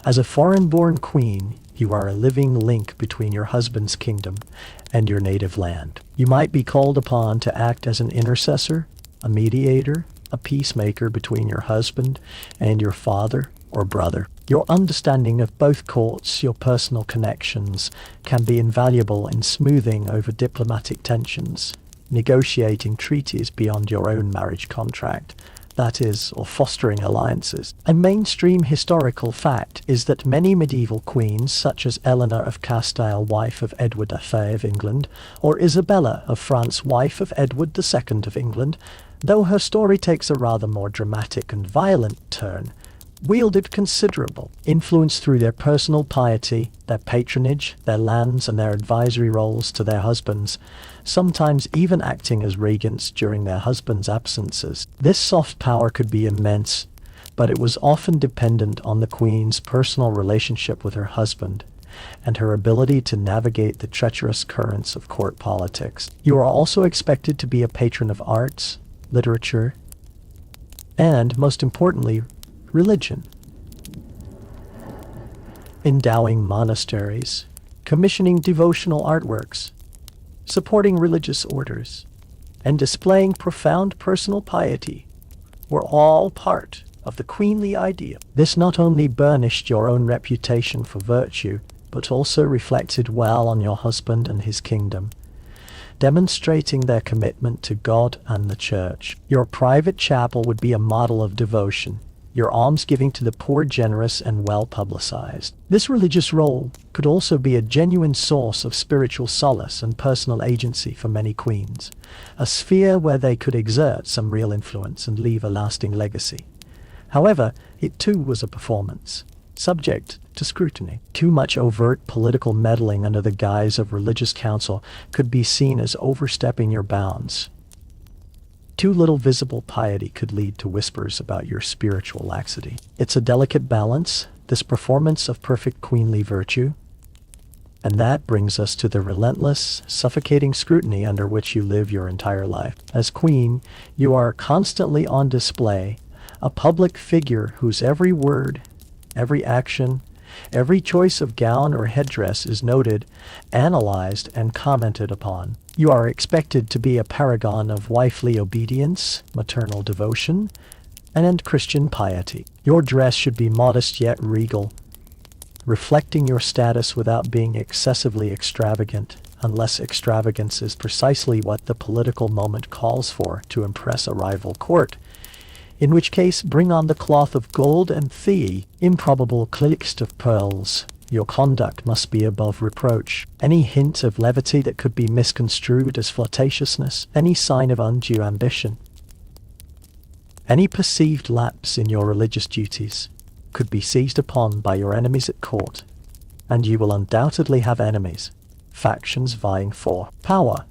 As a foreign-born queen, you are a living link between your husband's kingdom and your native land. You might be called upon to act as an intercessor, a mediator, a peacemaker between your husband and your father or brother. Your understanding of both courts, your personal connections, can be invaluable in smoothing over diplomatic tensions, negotiating treaties beyond your own marriage contract, that is, or fostering alliances. A mainstream historical fact is that many medieval queens, such as Eleanor of Castile, wife of Edward III of England, or Isabella of France, wife of Edward II of England, though her story takes a rather more dramatic and violent turn, wielded considerable influence through their personal piety, their patronage, their lands, and their advisory roles to their husbands, sometimes even acting as regents during their husbands' absences. This soft power could be immense, but it was often dependent on the queen's personal relationship with her husband and her ability to navigate the treacherous currents of court politics. You are also expected to be a patron of arts, literature, and, most importantly, religion. Endowing monasteries, commissioning devotional artworks, supporting religious orders, and displaying profound personal piety were all part of the queenly ideal. This not only burnished your own reputation for virtue, but also reflected well on your husband and his kingdom, demonstrating their commitment to God and the Church. Your private chapel would be a model of devotion, your almsgiving to the poor generous and well publicized. This religious role could also be a genuine source of spiritual solace and personal agency for many queens, a sphere where they could exert some real influence and leave a lasting legacy. However, it too was a performance, subject to scrutiny. Too much overt political meddling under the guise of religious counsel could be seen as overstepping your bounds. Too little visible piety could lead to whispers about your spiritual laxity. It's a delicate balance, this performance of perfect queenly virtue. And that brings us to the relentless, suffocating scrutiny under which you live your entire life. As queen, you are constantly on display, a public figure whose every word, every action, every choice of gown or headdress is noted, analyzed, and commented upon. You are expected to be a paragon of wifely obedience, maternal devotion, and Christian piety. Your dress should be modest yet regal, reflecting your status without being excessively extravagant, unless extravagance is precisely what the political moment calls for to impress a rival court, in which case bring on the cloth of gold and the improbable cliques of pearls. Your conduct must be above reproach. Any hint of levity that could be misconstrued as flirtatiousness, any sign of undue ambition, any perceived lapse in your religious duties could be seized upon by your enemies at court, and you will undoubtedly have enemies, factions vying for power,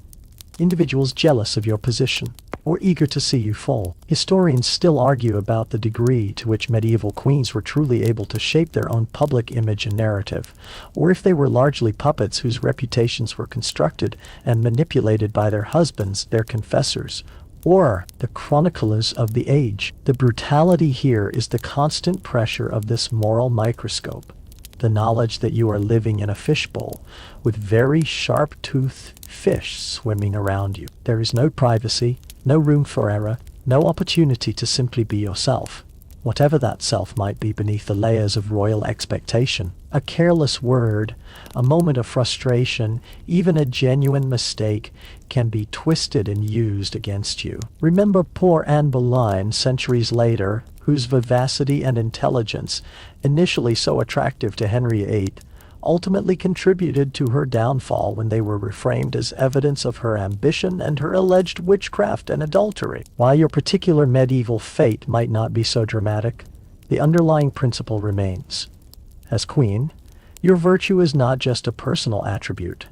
individuals jealous of your position, or eager to see you fall. Historians still argue about the degree to which medieval queens were truly able to shape their own public image and narrative, or if they were largely puppets whose reputations were constructed and manipulated by their husbands, their confessors, or the chroniclers of the age. The brutality here is the constant pressure of this moral microscope, the knowledge that you are living in a fishbowl with very sharp-toothed fish swimming around you. There is no privacy, no room for error, no opportunity to simply be yourself, whatever that self might be beneath the layers of royal expectation. A careless word, a moment of frustration, even a genuine mistake can be twisted and used against you. Remember poor Anne Boleyn centuries later, whose vivacity and intelligence, initially so attractive to Henry VIII, ultimately contributed to her downfall when they were reframed as evidence of her ambition and her alleged witchcraft and adultery. While your particular medieval fate might not be so dramatic, the underlying principle remains. As queen, your virtue is not just a personal attribute.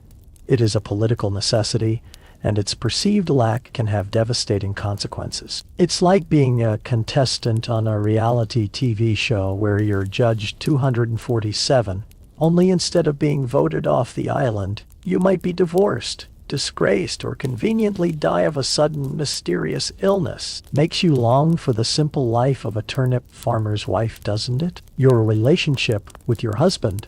It is a political necessity, and its perceived lack can have devastating consequences. It's like being a contestant on a reality TV show where you're judged 247, only instead of being voted off the island, you might be divorced, disgraced, or conveniently die of a sudden, mysterious illness. Makes you long for the simple life of a turnip farmer's wife, doesn't it? Your relationship with your husband,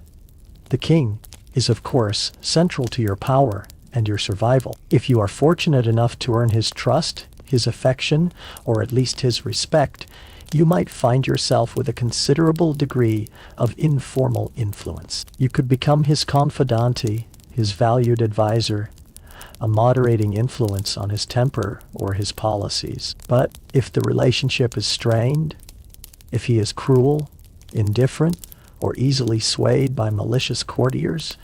the king, is of course central to your power and your survival. If you are fortunate enough to earn his trust, his affection, or at least his respect, you might find yourself with a considerable degree of informal influence. You could become his confidante, his valued advisor, a moderating influence on his temper or his policies. But if the relationship is strained, if he is cruel, indifferent, or easily swayed by malicious courtiers,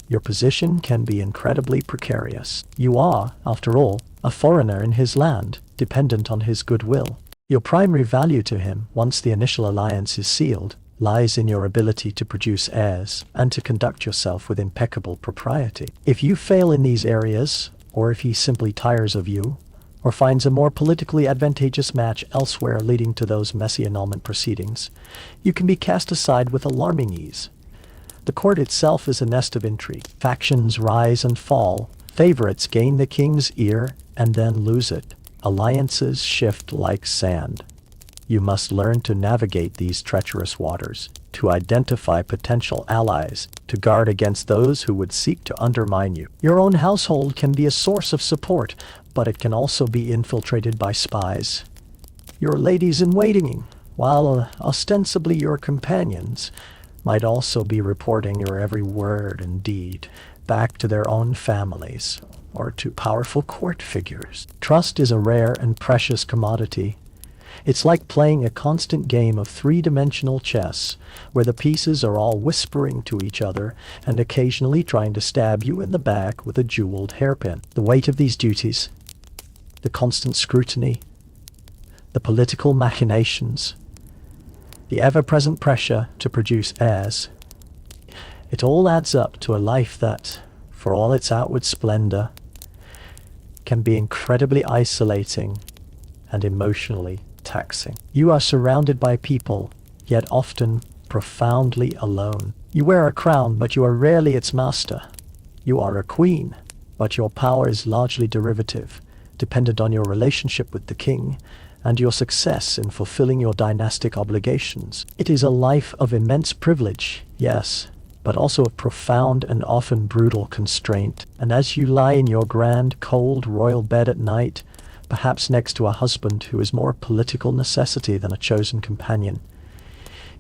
your position can be incredibly precarious. You are, after all, a foreigner in his land, dependent on his goodwill. Your primary value to him, once the initial alliance is sealed, lies in your ability to produce heirs and to conduct yourself with impeccable propriety. If you fail in these areas, or if he simply tires of you, or finds a more politically advantageous match elsewhere leading to those messy annulment proceedings, you can be cast aside with alarming ease. The court itself is a nest of intrigue. Factions rise and fall, favorites gain the king's ear and then lose it. Alliances shift like sand. You must learn to navigate these treacherous waters, to identify potential allies, to guard against those who would seek to undermine you. Your own household can be a source of support, but it can also be infiltrated by spies. Your ladies-in-waiting, while ostensibly your companions, might also be reporting your every word and deed back to their own families or to powerful court figures. Trust is a rare and precious commodity. It's like playing a constant game of three-dimensional chess, where the pieces are all whispering to each other and occasionally trying to stab you in the back with a jeweled hairpin. The weight of these duties, the constant scrutiny, the political machinations, the ever-present pressure to produce heirs, it all adds up to a life that, for all its outward splendor, can be incredibly isolating and emotionally taxing. You are surrounded by people, yet often profoundly alone. You wear a crown, but you are rarely its master. You are a queen, but your power is largely derivative, dependent on your relationship with the king and your success in fulfilling your dynastic obligations. It is a life of immense privilege, yes, but also of profound and often brutal constraint. And as you lie in your grand, cold, royal bed at night, perhaps next to a husband who is more political necessity than a chosen companion,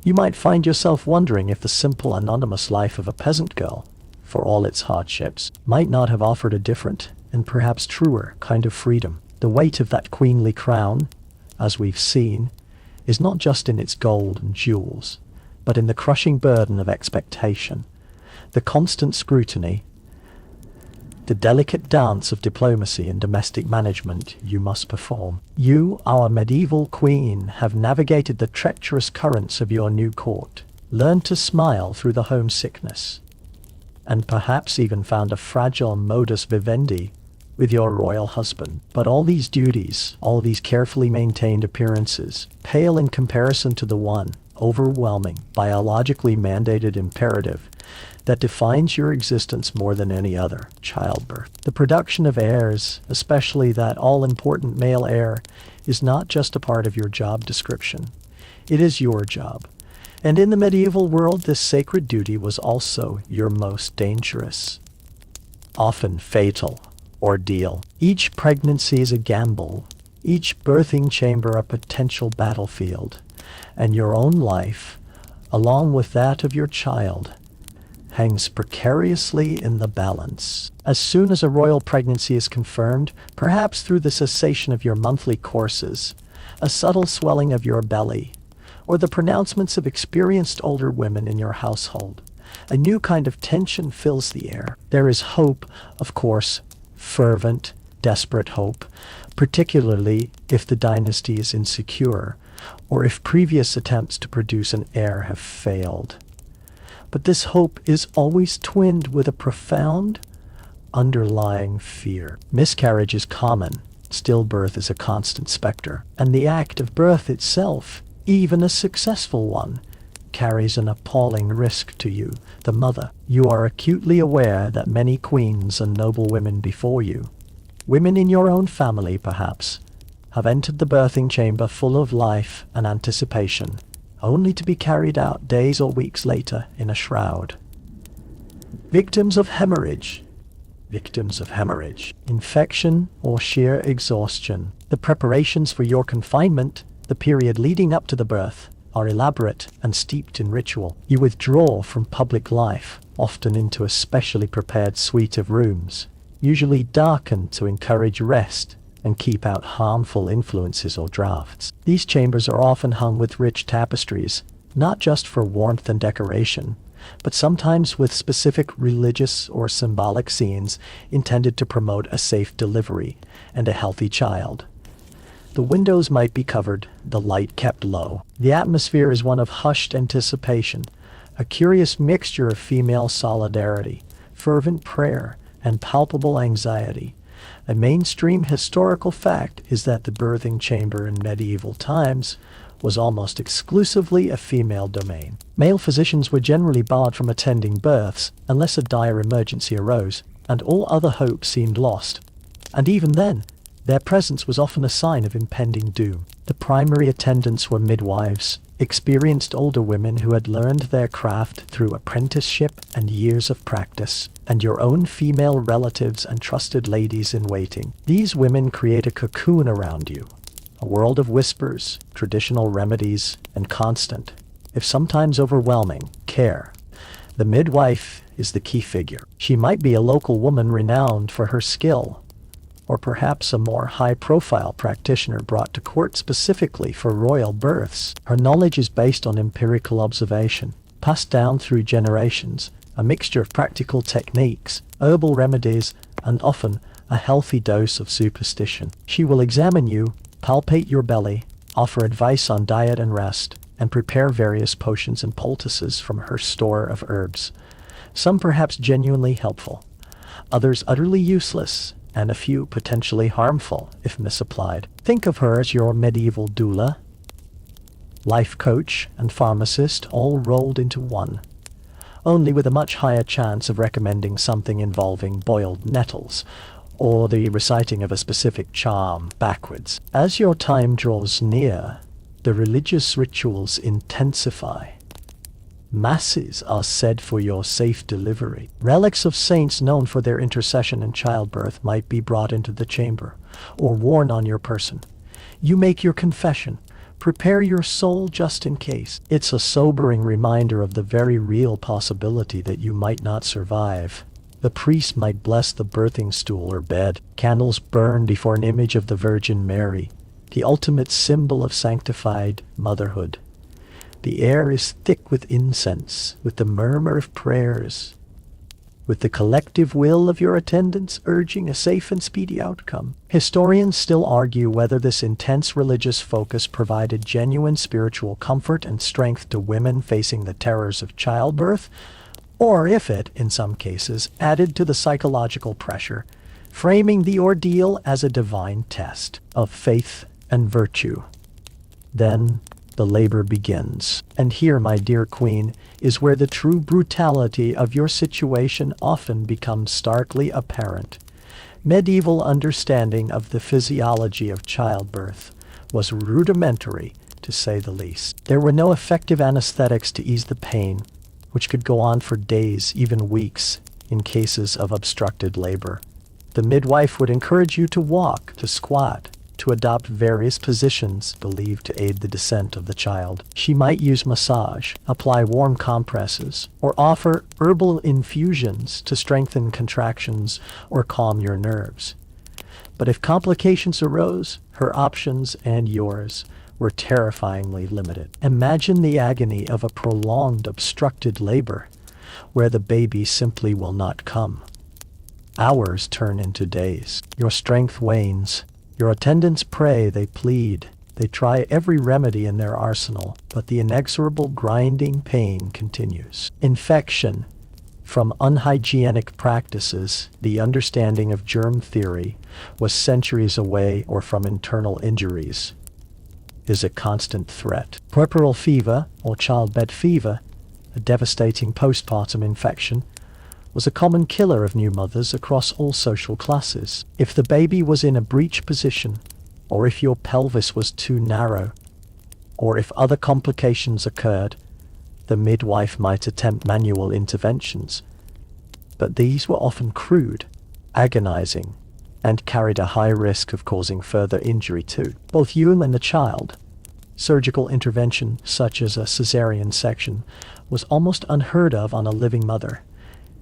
you might find yourself wondering if the simple, anonymous life of a peasant girl, for all its hardships, might not have offered a different and perhaps truer kind of freedom. The weight of that queenly crown, as we've seen, is not just in its gold and jewels, but in the crushing burden of expectation, the constant scrutiny, the delicate dance of diplomacy and domestic management you must perform. You, our medieval queen, have navigated the treacherous currents of your new court, learned to smile through the homesickness, and perhaps even found a fragile modus vivendi with your royal husband. But all these duties, all these carefully maintained appearances, pale in comparison to the one overwhelming, biologically mandated imperative that defines your existence more than any other: childbirth. The production of heirs, especially that all-important male heir, is not just a part of your job description. It is your job. And in the medieval world, this sacred duty was also your most dangerous, often fatal, ordeal. Each pregnancy is a gamble, each birthing chamber a potential battlefield, and your own life, along with that of your child, hangs precariously in the balance. As soon as a royal pregnancy is confirmed, perhaps through the cessation of your monthly courses, a subtle swelling of your belly, or the pronouncements of experienced older women in your household, a new kind of tension fills the air. There is hope, of course, fervent, desperate hope, particularly if the dynasty is insecure, or if previous attempts to produce an heir have failed. But this hope is always twinned with a profound, underlying fear. Miscarriage is common, stillbirth is a constant specter, and the act of birth itself, even a successful one, carries an appalling risk to you, the mother. You are acutely aware that many queens and noble women before you, women in your own family perhaps, have entered the birthing chamber full of life and anticipation, only to be carried out days or weeks later in a shroud. Victims of hemorrhage, infection or sheer exhaustion. The preparations for your confinement, the period leading up to the birth, are elaborate and steeped in ritual. You withdraw from public life, often into a specially prepared suite of rooms, usually darkened to encourage rest and keep out harmful influences or drafts. These chambers are often hung with rich tapestries, not just for warmth and decoration, but sometimes with specific religious or symbolic scenes intended to promote a safe delivery and a healthy child. The windows might be covered, the light kept low. The atmosphere is one of hushed anticipation, a curious mixture of female solidarity, fervent prayer, and palpable anxiety. A mainstream historical fact is that the birthing chamber in medieval times was almost exclusively a female domain. Male physicians were generally barred from attending births unless a dire emergency arose, and all other hope seemed lost. And even then, their presence was often a sign of impending doom. The primary attendants were midwives, experienced older women who had learned their craft through apprenticeship and years of practice, and your own female relatives and trusted ladies in waiting. These women create a cocoon around you, a world of whispers, traditional remedies, and constant, if sometimes overwhelming, care. The midwife is the key figure. She might be a local woman renowned for her skill, or perhaps a more high-profile practitioner brought to court specifically for royal births. Her knowledge is based on empirical observation, passed down through generations, a mixture of practical techniques, herbal remedies, and often a healthy dose of superstition. She will examine you, palpate your belly, offer advice on diet and rest, and prepare various potions and poultices from her store of herbs. Some perhaps genuinely helpful, others utterly useless, and a few potentially harmful if misapplied. Think of her as your medieval doula, life coach, and pharmacist all rolled into one, only with a much higher chance of recommending something involving boiled nettles or the reciting of a specific charm backwards. As your time draws near, the religious rituals intensify. Masses are said for your safe delivery. Relics of saints known for their intercession in childbirth might be brought into the chamber or worn on your person. You make your confession. Prepare your soul just in case. It's a sobering reminder of the very real possibility that you might not survive. The priest might bless the birthing stool or bed. Candles burn before an image of the Virgin Mary, the ultimate symbol of sanctified motherhood. The air is thick with incense, with the murmur of prayers, with the collective will of your attendants urging a safe and speedy outcome. Historians still argue whether this intense religious focus provided genuine spiritual comfort and strength to women facing the terrors of childbirth, or if it, in some cases, added to the psychological pressure, framing the ordeal as a divine test of faith and virtue. Then the labor begins. And here, my dear queen, is where the true brutality of your situation often becomes starkly apparent. Medieval understanding of the physiology of childbirth was rudimentary, to say the least. There were no effective anesthetics to ease the pain, which could go on for days, even weeks, in cases of obstructed labor. The midwife would encourage you to walk, to squat, to adopt various positions believed to aid the descent of the child. She might use massage, apply warm compresses, or offer herbal infusions to strengthen contractions or calm your nerves. But if complications arose, her options and yours were terrifyingly limited. Imagine the agony of a prolonged obstructed labor, where the baby simply will not come. Hours turn into days. Your strength wanes. Your attendants pray, they plead, they try every remedy in their arsenal, but the inexorable grinding pain continues. Infection. From unhygienic practices, the understanding of germ theory was centuries away, or from internal injuries, is a constant threat. Puerperal fever, or childbed fever, a devastating postpartum infection, was a common killer of new mothers across all social classes. If the baby was in a breech position, or if your pelvis was too narrow, or if other complications occurred, the midwife might attempt manual interventions. But these were often crude, agonizing, and carried a high risk of causing further injury to both you and the child. Surgical intervention, such as a cesarean section, was almost unheard of on a living mother.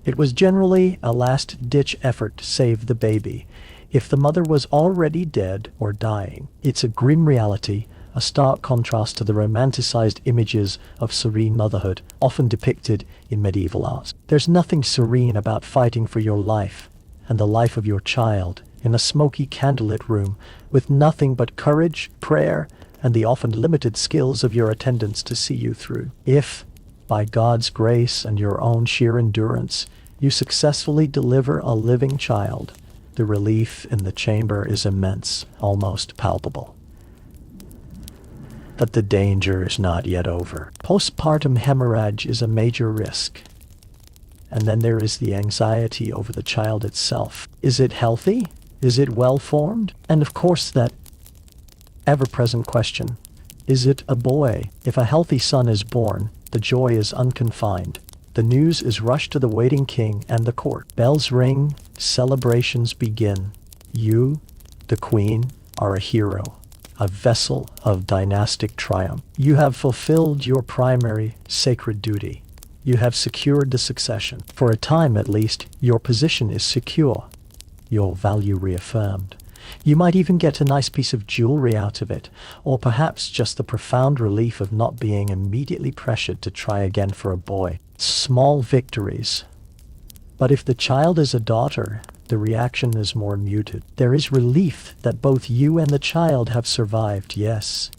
It was generally a last-ditch effort to save the baby, if the mother was already dead or dying. It's a grim reality, a stark contrast to the romanticized images of serene motherhood often depicted in medieval art. There's nothing serene about fighting for your life and the life of your child in a smoky candlelit room with nothing but courage, prayer, and the often limited skills of your attendants to see you through. If, by God's grace and your own sheer endurance, you successfully deliver a living child, the relief in the chamber is immense, almost palpable. But the danger is not yet over. Postpartum hemorrhage is a major risk. And then there is the anxiety over the child itself. Is it healthy? Is it well-formed? And of course that ever-present question, is it a boy? If a healthy son is born, the joy is unconfined. The news is rushed to the waiting king and the court. Bells ring, celebrations begin. You, the queen, are a hero, a vessel of dynastic triumph. You have fulfilled your primary sacred duty. You have secured the succession. For a time at least, your position is secure, your value reaffirmed. You might even get a nice piece of jewelry out of it, or perhaps just the profound relief of not being immediately pressured to try again for a boy. Small victories. But if the child is a daughter, the reaction is more muted. There is relief that both you and the child have survived, yes.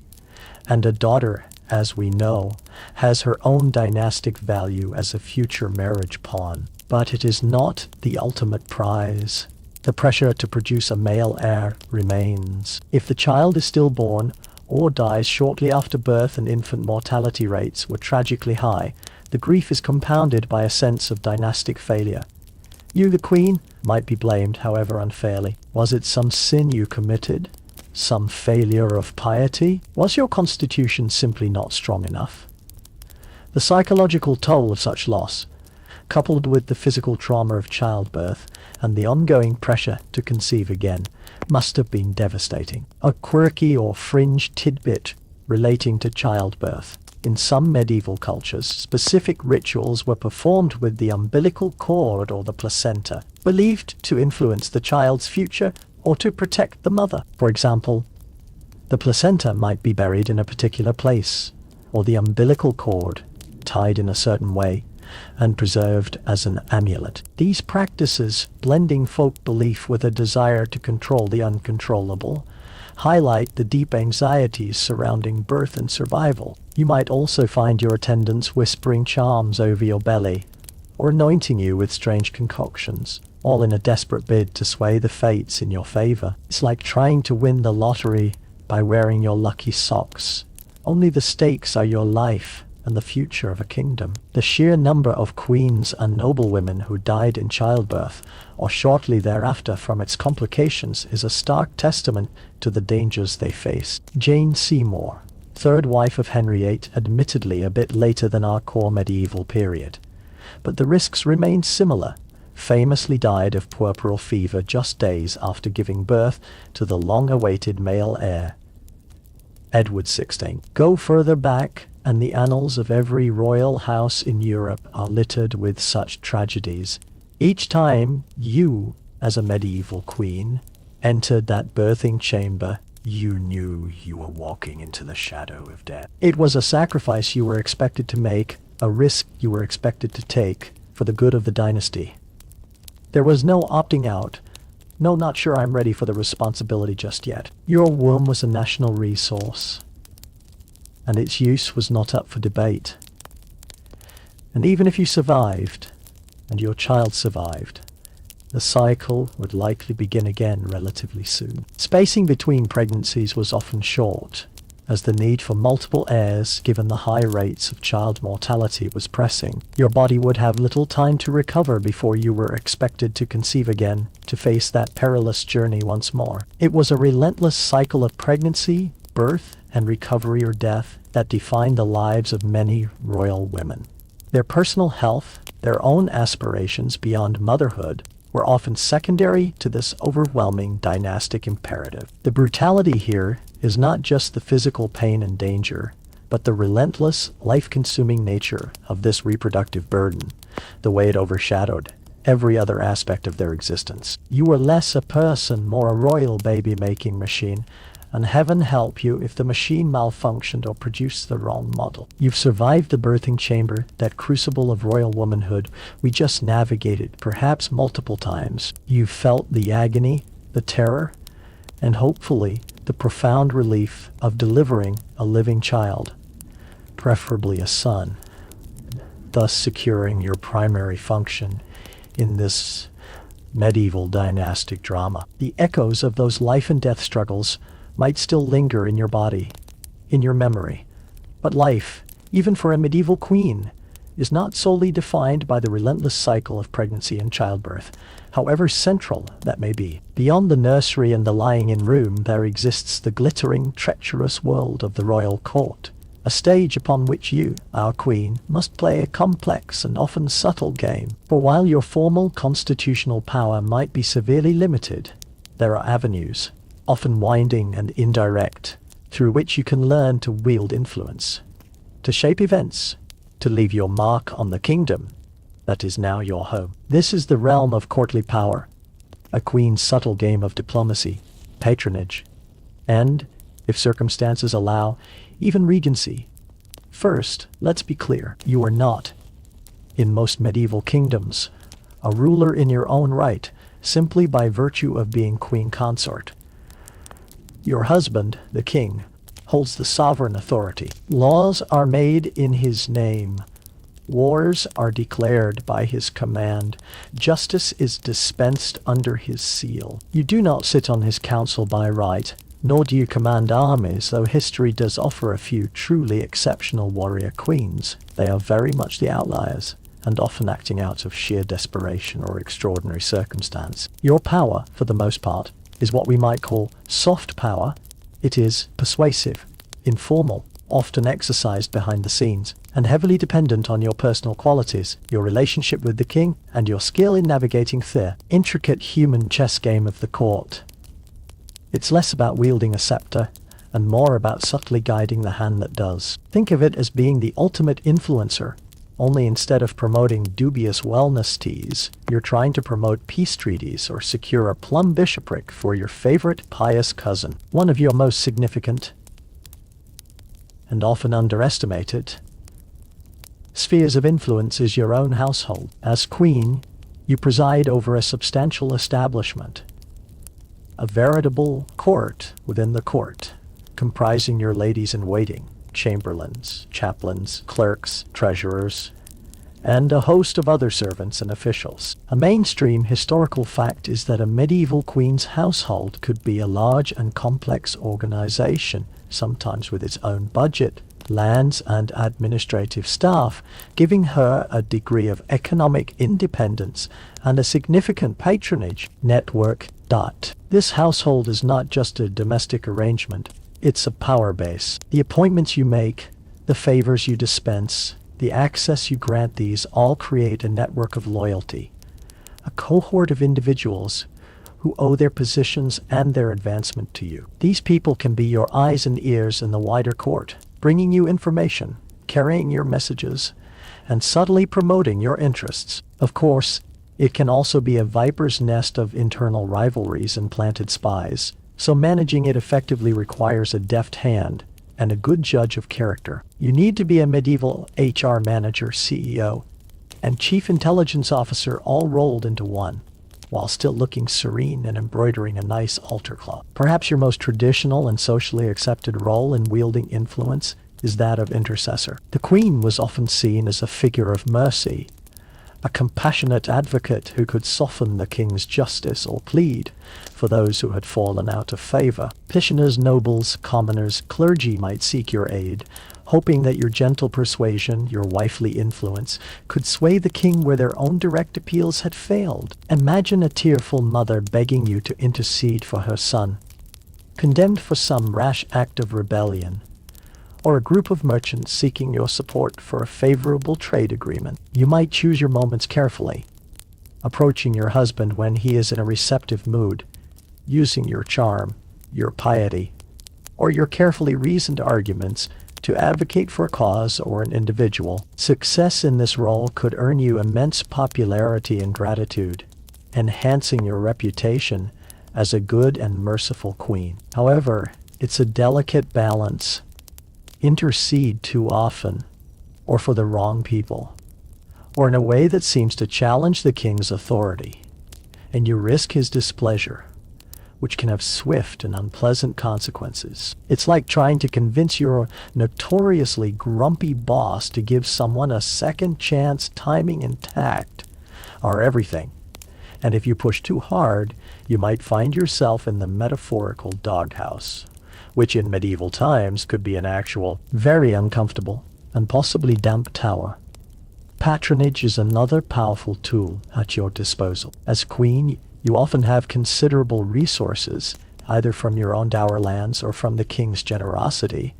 And a daughter, as we know, has her own dynastic value as a future marriage pawn. But it is not the ultimate prize. The pressure to produce a male heir remains. If the child is stillborn or dies shortly after birth and infant mortality rates were tragically high, the grief is compounded by a sense of dynastic failure. You, the queen, might be blamed, however unfairly. Was it some sin you committed? Some failure of piety? Was your constitution simply not strong enough? The psychological toll of such loss, coupled with the physical trauma of childbirth and the ongoing pressure to conceive again, must have been devastating. A quirky or fringe tidbit relating to childbirth. In some medieval cultures, specific rituals were performed with the umbilical cord or the placenta, believed to influence the child's future or to protect the mother. For example, the placenta might be buried in a particular place, or the umbilical cord tied in a certain way and preserved as an amulet. These practices, blending folk belief with a desire to control the uncontrollable, highlight the deep anxieties surrounding birth and survival. You might also find your attendants whispering charms over your belly, or anointing you with strange concoctions, all in a desperate bid to sway the fates in your favor. It's like trying to win the lottery by wearing your lucky socks. Only the stakes are your life and the future of a kingdom. The sheer number of queens and noblewomen who died in childbirth or shortly thereafter from its complications is a stark testament to the dangers they faced. Jane Seymour, third wife of Henry VIII, admittedly a bit later than our core medieval period, but the risks remained similar, famously died of puerperal fever just days after giving birth to the long-awaited male heir, Edward XVI. Go further back, and the annals of every royal house in Europe are littered with such tragedies. Each time you, as a medieval queen, entered that birthing chamber, you knew you were walking into the shadow of death. It was a sacrifice you were expected to make, a risk you were expected to take for the good of the dynasty. There was no opting out. No, not sure I'm ready for the responsibility just yet. Your womb was a national resource, and its use was not up for debate. And even if you survived, and your child survived, the cycle would likely begin again relatively soon. Spacing between pregnancies was often short, as the need for multiple heirs, given the high rates of child mortality, was pressing. Your body would have little time to recover before you were expected to conceive again, to face that perilous journey once more. It was a relentless cycle of pregnancy, birth, and recovery or death that defined the lives of many royal women. Their personal health, their own aspirations beyond motherhood, were often secondary to this overwhelming dynastic imperative. The brutality here is not just the physical pain and danger, but the relentless, life-consuming nature of this reproductive burden, the way it overshadowed every other aspect of their existence. You were less a person, more a royal baby-making machine, and heaven help you if the machine malfunctioned or produced the wrong model. You've survived the birthing chamber, that crucible of royal womanhood we just navigated perhaps multiple times. You've felt the agony, the terror, and hopefully the profound relief of delivering a living child, preferably a son, thus securing your primary function in this medieval dynastic drama. The echoes of those life and death struggles might still linger in your body, in your memory. But life, even for a medieval queen, is not solely defined by the relentless cycle of pregnancy and childbirth, however central that may be. Beyond the nursery and the lying-in room, there exists the glittering, treacherous world of the royal court, a stage upon which you, our queen, must play a complex and often subtle game. For while your formal constitutional power might be severely limited, there are avenues, often winding and indirect, through which you can learn to wield influence, to shape events, to leave your mark on the kingdom that is now your home. This is the realm of courtly power, a queen's subtle game of diplomacy, patronage, and, if circumstances allow, even regency. First, let's be clear, you are not, in most medieval kingdoms, a ruler in your own right, simply by virtue of being queen consort. Your husband, the king, holds the sovereign authority. Laws are made in his name. Wars are declared by his command. Justice is dispensed under his seal. You do not sit on his council by right, nor do you command armies, though history does offer a few truly exceptional warrior queens. They are very much the outliers, and often acting out of sheer desperation or extraordinary circumstance. Your power, for the most part, is what we might call soft power. It is persuasive, informal, often exercised behind the scenes, and heavily dependent on your personal qualities, your relationship with the king, and your skill in navigating the intricate human chess game of the court. It's less about wielding a scepter, and more about subtly guiding the hand that does. Think of it as being the ultimate influencer, only instead of promoting dubious wellness teas, you're trying to promote peace treaties or secure a plum bishopric for your favorite pious cousin. One of your most significant, and often underestimated, spheres of influence is your own household. As queen, you preside over a substantial establishment, a veritable court within the court, comprising your ladies-in-waiting, chamberlains, chaplains, clerks, treasurers, and a host of other servants and officials. A mainstream historical fact is that a medieval queen's household could be a large and complex organization, sometimes with its own budget, lands, and administrative staff, giving her a degree of economic independence and a significant patronage network. This household is not just a domestic arrangement, it's a power base. The appointments you make, the favors you dispense, the access you grant, these all create a network of loyalty, a cohort of individuals who owe their positions and their advancement to you. These people can be your eyes and ears in the wider court, bringing you information, carrying your messages, and subtly promoting your interests. Of course, it can also be a viper's nest of internal rivalries and planted spies, so managing it effectively requires a deft hand and a good judge of character. You need to be a medieval HR manager, CEO, and chief intelligence officer all rolled into one, while still looking serene and embroidering a nice altar cloth. Perhaps your most traditional and socially accepted role in wielding influence is that of intercessor. The queen was often seen as a figure of mercy, a compassionate advocate who could soften the king's justice or plead for those who had fallen out of favor. Petitioners, nobles, commoners, clergy might seek your aid, hoping that your gentle persuasion, your wifely influence, could sway the king where their own direct appeals had failed. Imagine a tearful mother begging you to intercede for her son, condemned for some rash act of rebellion, or a group of merchants seeking your support for a favorable trade agreement. You might choose your moments carefully, approaching your husband when he is in a receptive mood, using your charm, your piety, or your carefully reasoned arguments to advocate for a cause or an individual. Success in this role could earn you immense popularity and gratitude, enhancing your reputation as a good and merciful queen. However, it's a delicate balance. Intercede too often, or for the wrong people, or in a way that seems to challenge the king's authority, and you risk his displeasure, which can have swift and unpleasant consequences. It's like trying to convince your notoriously grumpy boss to give someone a second chance. Timing and tact are everything. And if you push too hard, you might find yourself in the metaphorical doghouse, which in medieval times could be an actual, very uncomfortable, and possibly damp tower. Patronage is another powerful tool at your disposal. As queen, you often have considerable resources, either from your own dower lands or from the king's generosity,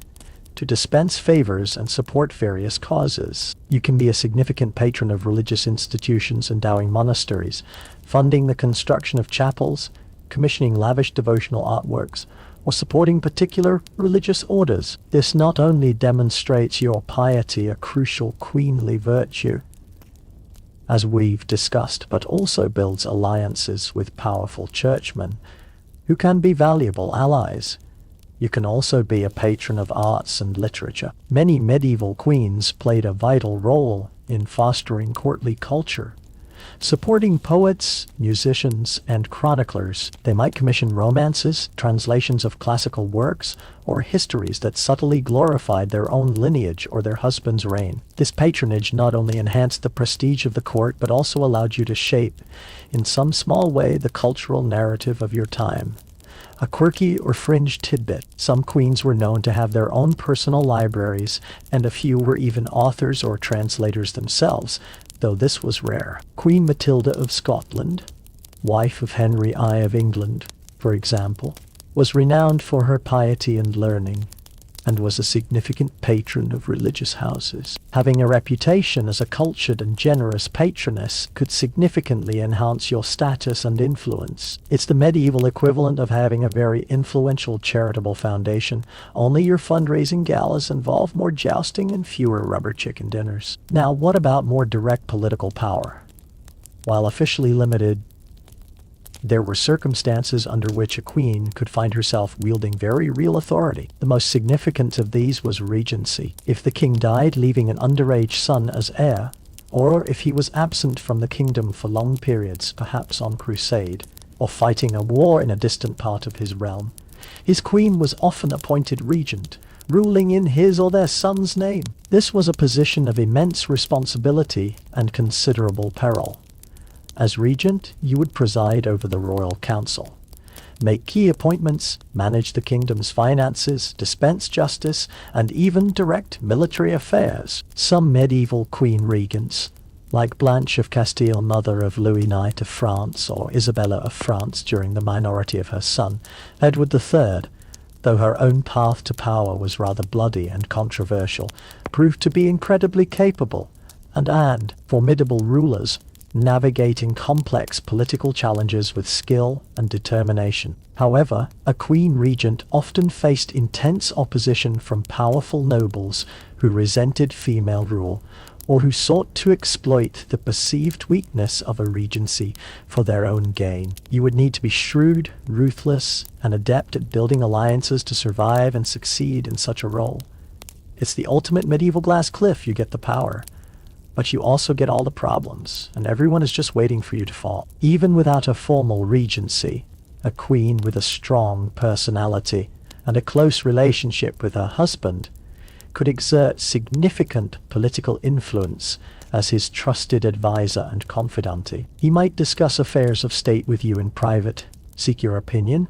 to dispense favors and support various causes. You can be a significant patron of religious institutions, endowing monasteries, funding the construction of chapels, commissioning lavish devotional artworks, or supporting particular religious orders. This not only demonstrates your piety, a crucial queenly virtue, as we've discussed, but also builds alliances with powerful churchmen who can be valuable allies. You can also be a patron of arts and literature. Many medieval queens played a vital role in fostering courtly culture, supporting poets, musicians, and chroniclers. They might commission romances, translations of classical works, or histories that subtly glorified their own lineage or their husband's reign. This patronage not only enhanced the prestige of the court, but also allowed you to shape, in some small way, the cultural narrative of your time. A quirky or fringe tidbit: some queens were known to have their own personal libraries, and a few were even authors or translators themselves, though this was rare. Queen Matilda of Scotland, wife of Henry I of England, for example, was renowned for her piety and learning, and was a significant patron of religious houses. Having a reputation as a cultured and generous patroness could significantly enhance your status and influence. It's the medieval equivalent of having a very influential charitable foundation, only your fundraising galas involve more jousting and fewer rubber chicken dinners. Now, what about more direct political power? While officially limited, there were circumstances under which a queen could find herself wielding very real authority. The most significant of these was regency. If the king died, leaving an underage son as heir, or if he was absent from the kingdom for long periods, perhaps on crusade, or fighting a war in a distant part of his realm, his queen was often appointed regent, ruling in his or their son's name. This was a position of immense responsibility and considerable peril. As regent, you would preside over the royal council, make key appointments, manage the kingdom's finances, dispense justice, and even direct military affairs. Some medieval queen regents, like Blanche of Castile, mother of Louis IX of France, or Isabella of France during the minority of her son, Edward III, though her own path to power was rather bloody and controversial, proved to be incredibly capable and formidable rulers, navigating complex political challenges with skill and determination. However, a queen regent often faced intense opposition from powerful nobles who resented female rule, or who sought to exploit the perceived weakness of a regency for their own gain. You would need to be shrewd, ruthless, and adept at building alliances to survive and succeed in such a role. It's the ultimate medieval glass cliff. You get the power, but you also get all the problems, and everyone is just waiting for you to fall. Even without a formal regency, a queen with a strong personality and a close relationship with her husband could exert significant political influence as his trusted advisor and confidante. He might discuss affairs of state with you in private, seek your opinion,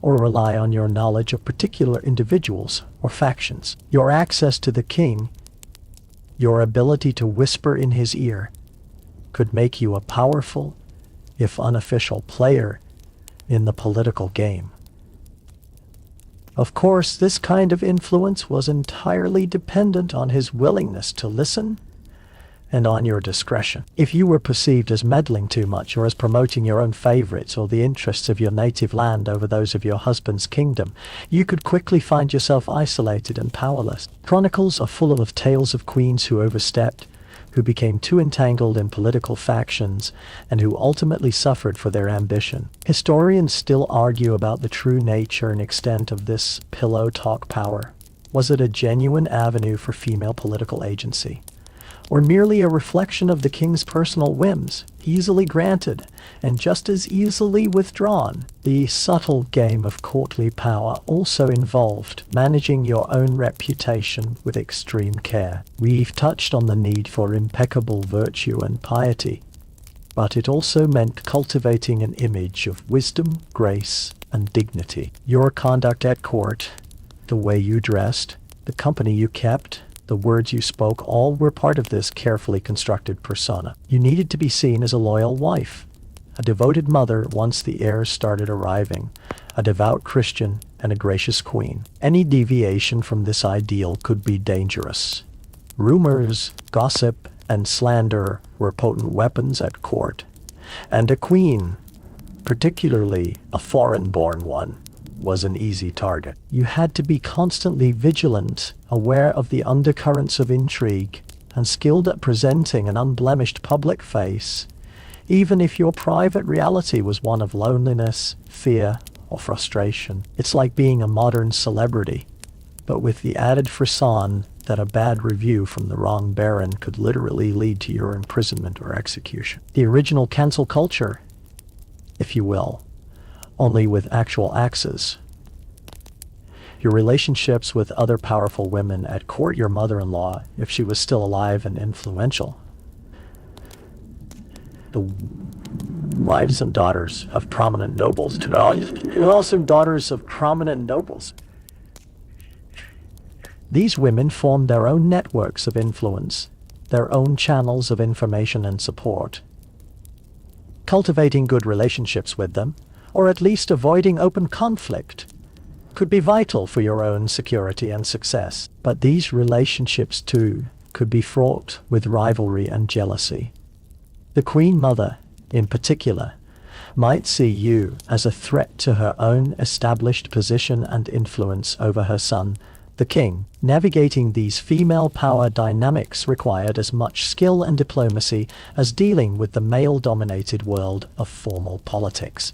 or rely on your knowledge of particular individuals or factions. Your access to the king, your ability to whisper in his ear, could make you a powerful, if unofficial, player in the political game. Of course, this kind of influence was entirely dependent on his willingness to listen and on your discretion. If you were perceived as meddling too much or as promoting your own favorites or the interests of your native land over those of your husband's kingdom, you could quickly find yourself isolated and powerless. Chronicles are full of tales of queens who overstepped, who became too entangled in political factions, and who ultimately suffered for their ambition. Historians still argue about the true nature and extent of this pillow talk power. Was it a genuine avenue for female political agency, or merely a reflection of the king's personal whims, easily granted and just as easily withdrawn? The subtle game of courtly power also involved managing your own reputation with extreme care. We've touched on the need for impeccable virtue and piety, but it also meant cultivating an image of wisdom, grace, and dignity. Your conduct at court, the way you dressed, the company you kept, the words you spoke, all were part of this carefully constructed persona. You needed to be seen as a loyal wife, a devoted mother once the heirs started arriving, a devout Christian, and a gracious queen. Any deviation from this ideal could be dangerous. Rumors, gossip, and slander were potent weapons at court, and a queen, particularly a foreign-born one, was an easy target. You had to be constantly vigilant, aware of the undercurrents of intrigue, and skilled at presenting an unblemished public face, even if your private reality was one of loneliness, fear, or frustration. It's like being a modern celebrity, but with the added frisson that a bad review from the wrong baron could literally lead to your imprisonment or execution. The original cancel culture, if you will, only with actual axes. Your relationships with other powerful women at court, your mother-in-law, if she was still alive and influential, the wives and daughters of prominent nobles, and also daughters of prominent nobles. These women formed their own networks of influence, their own channels of information and support. Cultivating good relationships with them, or at least avoiding open conflict, could be vital for your own security and success. But these relationships, too, could be fraught with rivalry and jealousy. The Queen Mother, in particular, might see you as a threat to her own established position and influence over her son, the king. Navigating these female power dynamics required as much skill and diplomacy as dealing with the male-dominated world of formal politics.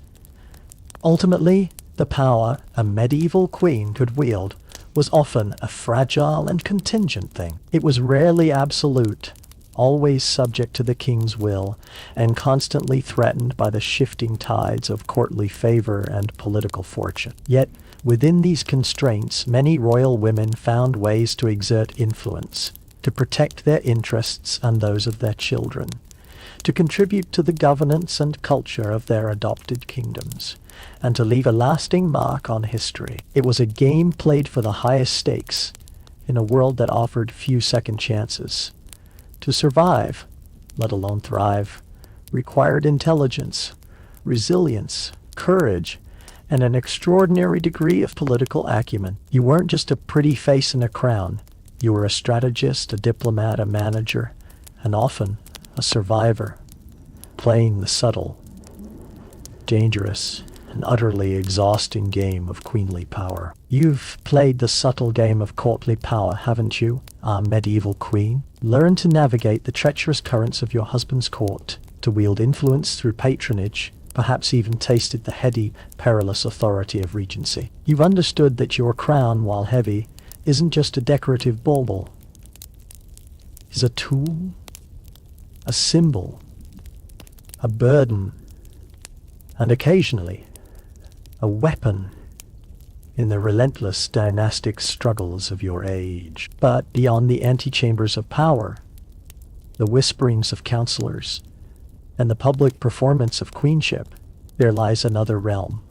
Ultimately, the power a medieval queen could wield was often a fragile and contingent thing. It was rarely absolute, always subject to the king's will, and constantly threatened by the shifting tides of courtly favor and political fortune. Yet, within these constraints, many royal women found ways to exert influence, to protect their interests and those of their children, to contribute to the governance and culture of their adopted kingdoms, and to leave a lasting mark on history. It was a game played for the highest stakes, in a world that offered few second chances. To survive, let alone thrive, required intelligence, resilience, courage, and an extraordinary degree of political acumen. You weren't just a pretty face in a crown. You were a strategist, a diplomat, a manager, and often a survivor, playing the subtle, dangerous, and utterly exhausting game of queenly power. You've played the subtle game of courtly power, haven't you, our medieval queen? Learn to navigate the treacherous currents of your husband's court, to wield influence through patronage, perhaps even tasted the heady, perilous authority of regency. You've understood that your crown, while heavy, isn't just a decorative bauble. It's a tool, a symbol, a burden, and occasionally a weapon in the relentless dynastic struggles of your age. But beyond the antechambers of power, the whisperings of counselors, and the public performance of queenship, there lies another realm,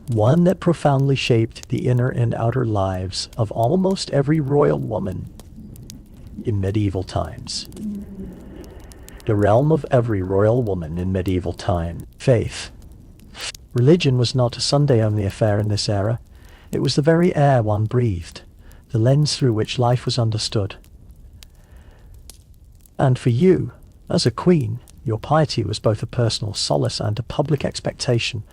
one that profoundly shaped the inner and outer lives of almost every royal woman in medieval times. The realm of every royal woman in medieval time. Faith. Religion was not a Sunday-only affair in this era. It was the very air one breathed, the lens through which life was understood. And for you, as a queen, your piety was both a personal solace and a public expectation,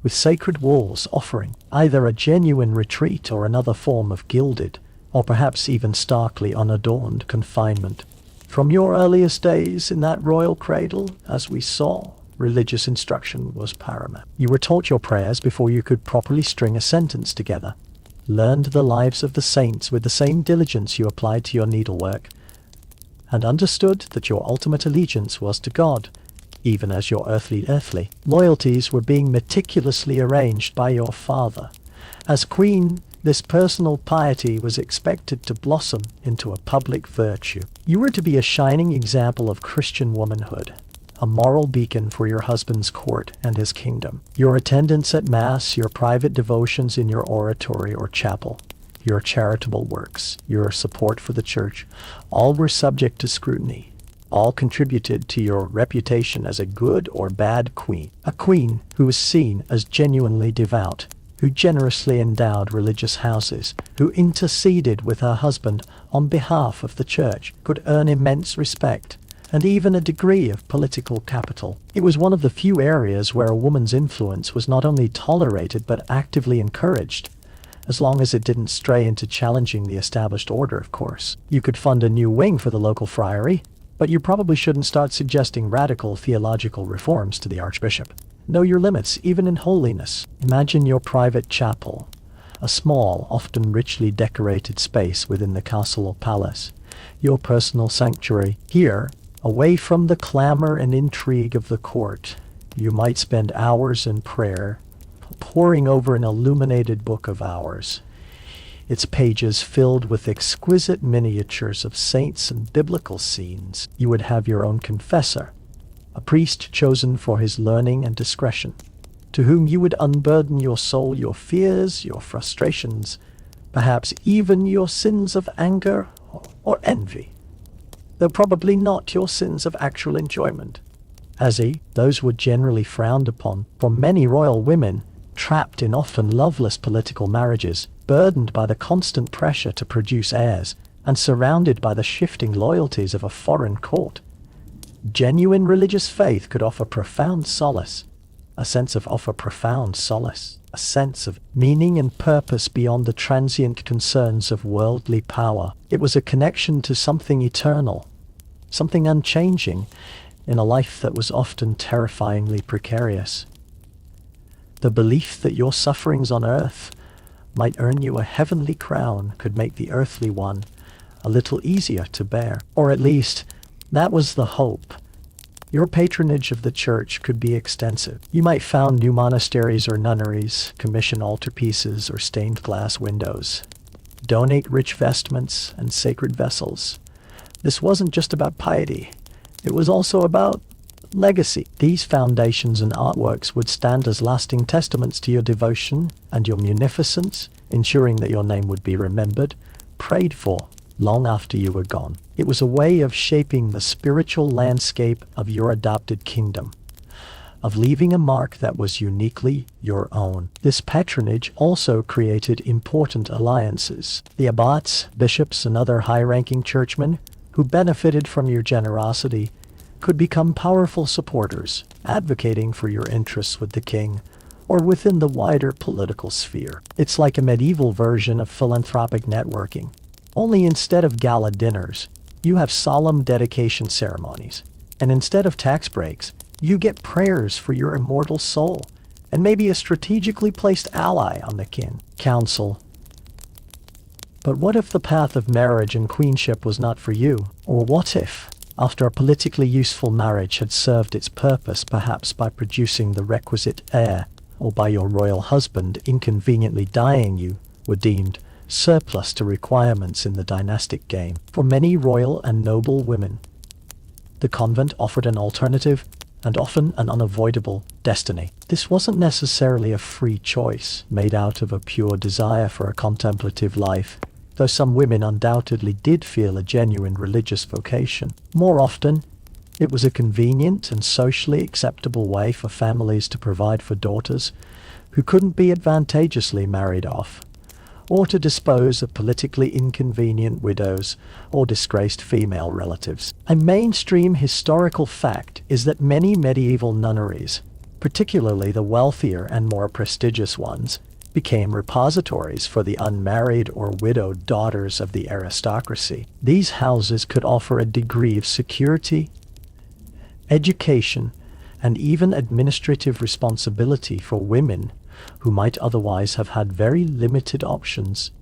with sacred walls offering either a genuine retreat or another form of gilded, or perhaps even starkly unadorned confinement. From your earliest days in that royal cradle, as we saw, religious instruction was paramount. You were taught your prayers before you could properly string a sentence together, learned the lives of the saints with the same diligence you applied to your needlework, and understood that your ultimate allegiance was to God, even as your earthly loyalties were being meticulously arranged by your father. As queen, this personal piety was expected to blossom into a public virtue. You were to be a shining example of Christian womanhood, a moral beacon for your husband's court and his kingdom. Your attendance at Mass, your private devotions in your oratory or chapel, your charitable works, your support for the church, all were subject to scrutiny. All contributed to your reputation as a good or bad queen. A queen who was seen as genuinely devout, who generously endowed religious houses, who interceded with her husband on behalf of the church, could earn immense respect and even a degree of political capital. It was one of the few areas where a woman's influence was not only tolerated but actively encouraged, as long as it didn't stray into challenging the established order, of course. You could fund a new wing for the local friary, but you probably shouldn't start suggesting radical theological reforms to the archbishop. Know your limits, even in holiness. Imagine your private chapel, a small, often richly decorated space within the castle or palace, your personal sanctuary. Here, away from the clamor and intrigue of the court, you might spend hours in prayer, poring over an illuminated book of hours, its pages filled with exquisite miniatures of saints and biblical scenes. You would have your own confessor, a priest chosen for his learning and discretion, to whom you would unburden your soul, your fears, your frustrations, perhaps even your sins of anger or envy, though probably not your sins of actual enjoyment. Those were generally frowned upon. For many royal women, trapped in often loveless political marriages, burdened by the constant pressure to produce heirs, and surrounded by the shifting loyalties of a foreign court, genuine religious faith could offer profound solace, a sense of meaning and purpose beyond the transient concerns of worldly power. It was a connection to something eternal, something unchanging, in a life that was often terrifyingly precarious. The belief that your sufferings on earth might earn you a heavenly crown could make the earthly one a little easier to bear. Or at least, that was the hope. Your patronage of the church could be extensive. You might found new monasteries or nunneries, commission altarpieces or stained glass windows, donate rich vestments and sacred vessels. This wasn't just about piety. It was also about legacy. These foundations and artworks would stand as lasting testaments to your devotion and your munificence, ensuring that your name would be remembered, prayed for, long after you were gone. It was a way of shaping the spiritual landscape of your adopted kingdom, of leaving a mark that was uniquely your own. This patronage also created important alliances. The abbots, bishops, and other high-ranking churchmen who benefited from your generosity could become powerful supporters, advocating for your interests with the king or within the wider political sphere. It's like a medieval version of philanthropic networking. Only instead of gala dinners, you have solemn dedication ceremonies. And instead of tax breaks, you get prayers for your immortal soul, and maybe a strategically placed ally on the kin council. But what if the path of marriage and queenship was not for you? Or what if, after a politically useful marriage had served its purpose, perhaps by producing the requisite heir, or by your royal husband inconveniently dying, you were deemed surplus to requirements in the dynastic game? For many royal and noble women, the convent offered an alternative and often an unavoidable destiny. This wasn't necessarily a free choice made out of a pure desire for a contemplative life, though some women undoubtedly did feel a genuine religious vocation. More often, it was a convenient and socially acceptable way for families to provide for daughters who couldn't be advantageously married off, or to dispose of politically inconvenient widows or disgraced female relatives. A mainstream historical fact is that many medieval nunneries, particularly the wealthier and more prestigious ones, became repositories for the unmarried or widowed daughters of the aristocracy. These houses could offer a degree of security, education, and even administrative responsibility for women who might otherwise have had very limited options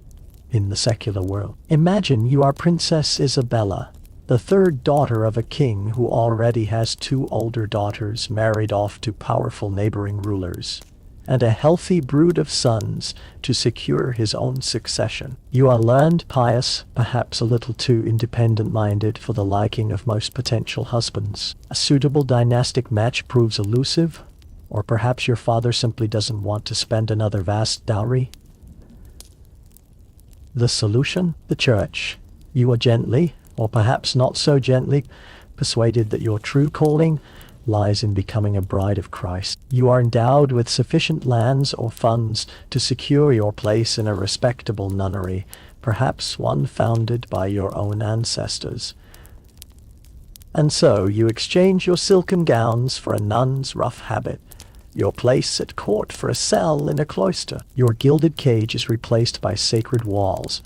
in the secular world. Imagine you are Princess Isabella, the third daughter of a king who already has two older daughters married off to powerful neighboring rulers, and a healthy brood of sons to secure his own succession. You are learned, pious, perhaps a little too independent-minded for the liking of most potential husbands. A suitable dynastic match proves elusive, or perhaps your father simply doesn't want to spend another vast dowry. The solution? The church. You are gently, or perhaps not so gently, persuaded that your true calling lies in becoming a bride of Christ. You are endowed with sufficient lands or funds to secure your place in a respectable nunnery, perhaps one founded by your own ancestors. And so you exchange your silken gowns for a nun's rough habit, your place at court for a cell in a cloister. Your gilded cage is replaced by sacred walls.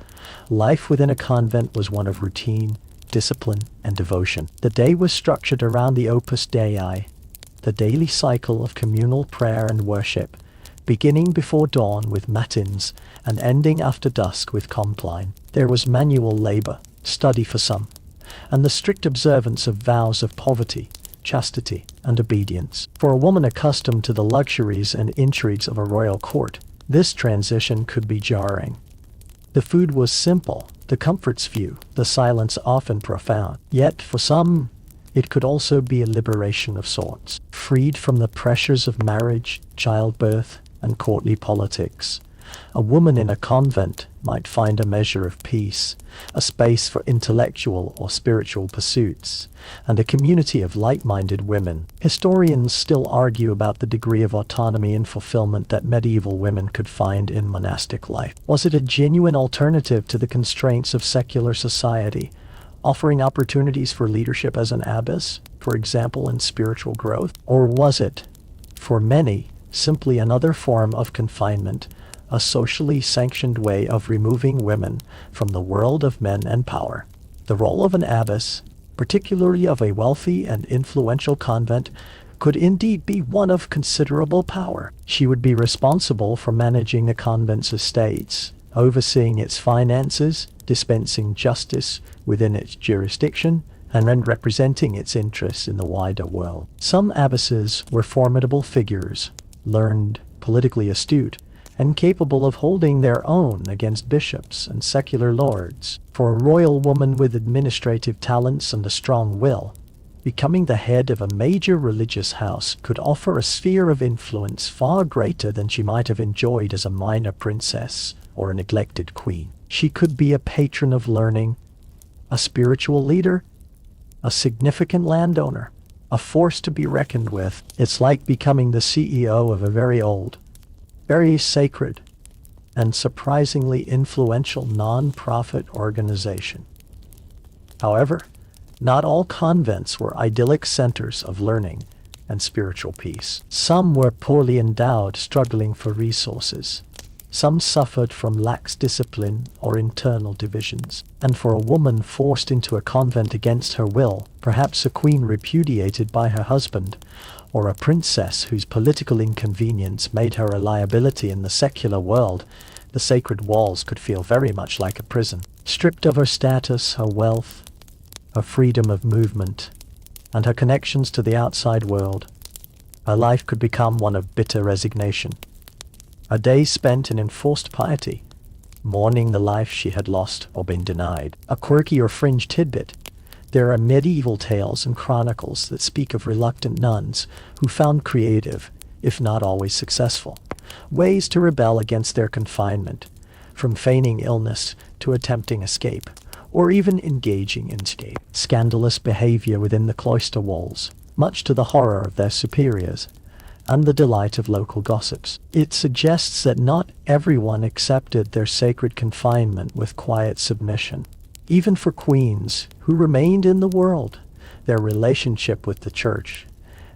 Life within a convent was one of routine, discipline, and devotion. The day was structured around the Opus Dei, the daily cycle of communal prayer and worship, beginning before dawn with matins and ending after dusk with compline. There was manual labor, study for some, and the strict observance of vows of poverty, chastity, and obedience. For a woman accustomed to the luxuries and intrigues of a royal court, this transition could be jarring. The food was simple, the comforts few, the silence often profound. Yet for some, it could also be a liberation of sorts. Freed from the pressures of marriage, childbirth, and courtly politics, a woman in a convent might find a measure of peace, a space for intellectual or spiritual pursuits, and a community of like-minded women. Historians still argue about the degree of autonomy and fulfillment that medieval women could find in monastic life. Was it a genuine alternative to the constraints of secular society, offering opportunities for leadership as an abbess, for example, in spiritual growth? Or was it, for many, simply another form of confinement, a socially sanctioned way of removing women from the world of men and power? The role of an abbess, particularly of a wealthy and influential convent, could indeed be one of considerable power. She would be responsible for managing the convent's estates, overseeing its finances, dispensing justice within its jurisdiction, and representing its interests in the wider world. Some abbesses were formidable figures, learned, politically astute, and capable of holding their own against bishops and secular lords. For a royal woman with administrative talents and a strong will, becoming the head of a major religious house could offer a sphere of influence far greater than she might have enjoyed as a minor princess or a neglected queen. She could be a patron of learning, a spiritual leader, a significant landowner, a force to be reckoned with. It's like becoming the CEO of a very old, very sacred, and surprisingly influential non-profit organization. However, not all convents were idyllic centers of learning and spiritual peace. Some were poorly endowed, struggling for resources. Some suffered from lax discipline or internal divisions. And for a woman forced into a convent against her will, perhaps a queen repudiated by her husband, or a princess whose political inconvenience made her a liability in the secular world, the sacred walls could feel very much like a prison. Stripped of her status, her wealth, her freedom of movement, and her connections to the outside world, her life could become one of bitter resignation. A day spent in enforced piety, mourning the life she had lost or been denied. A quirky or fringe tidbit: there are medieval tales and chronicles that speak of reluctant nuns who found creative, if not always successful, ways to rebel against their confinement, from feigning illness to attempting escape, or even engaging in scandalous behavior within the cloister walls, much to the horror of their superiors. and the delight of local gossips. It suggests that not everyone accepted their sacred confinement with quiet submission. Even for queens who remained in the world, their relationship with the church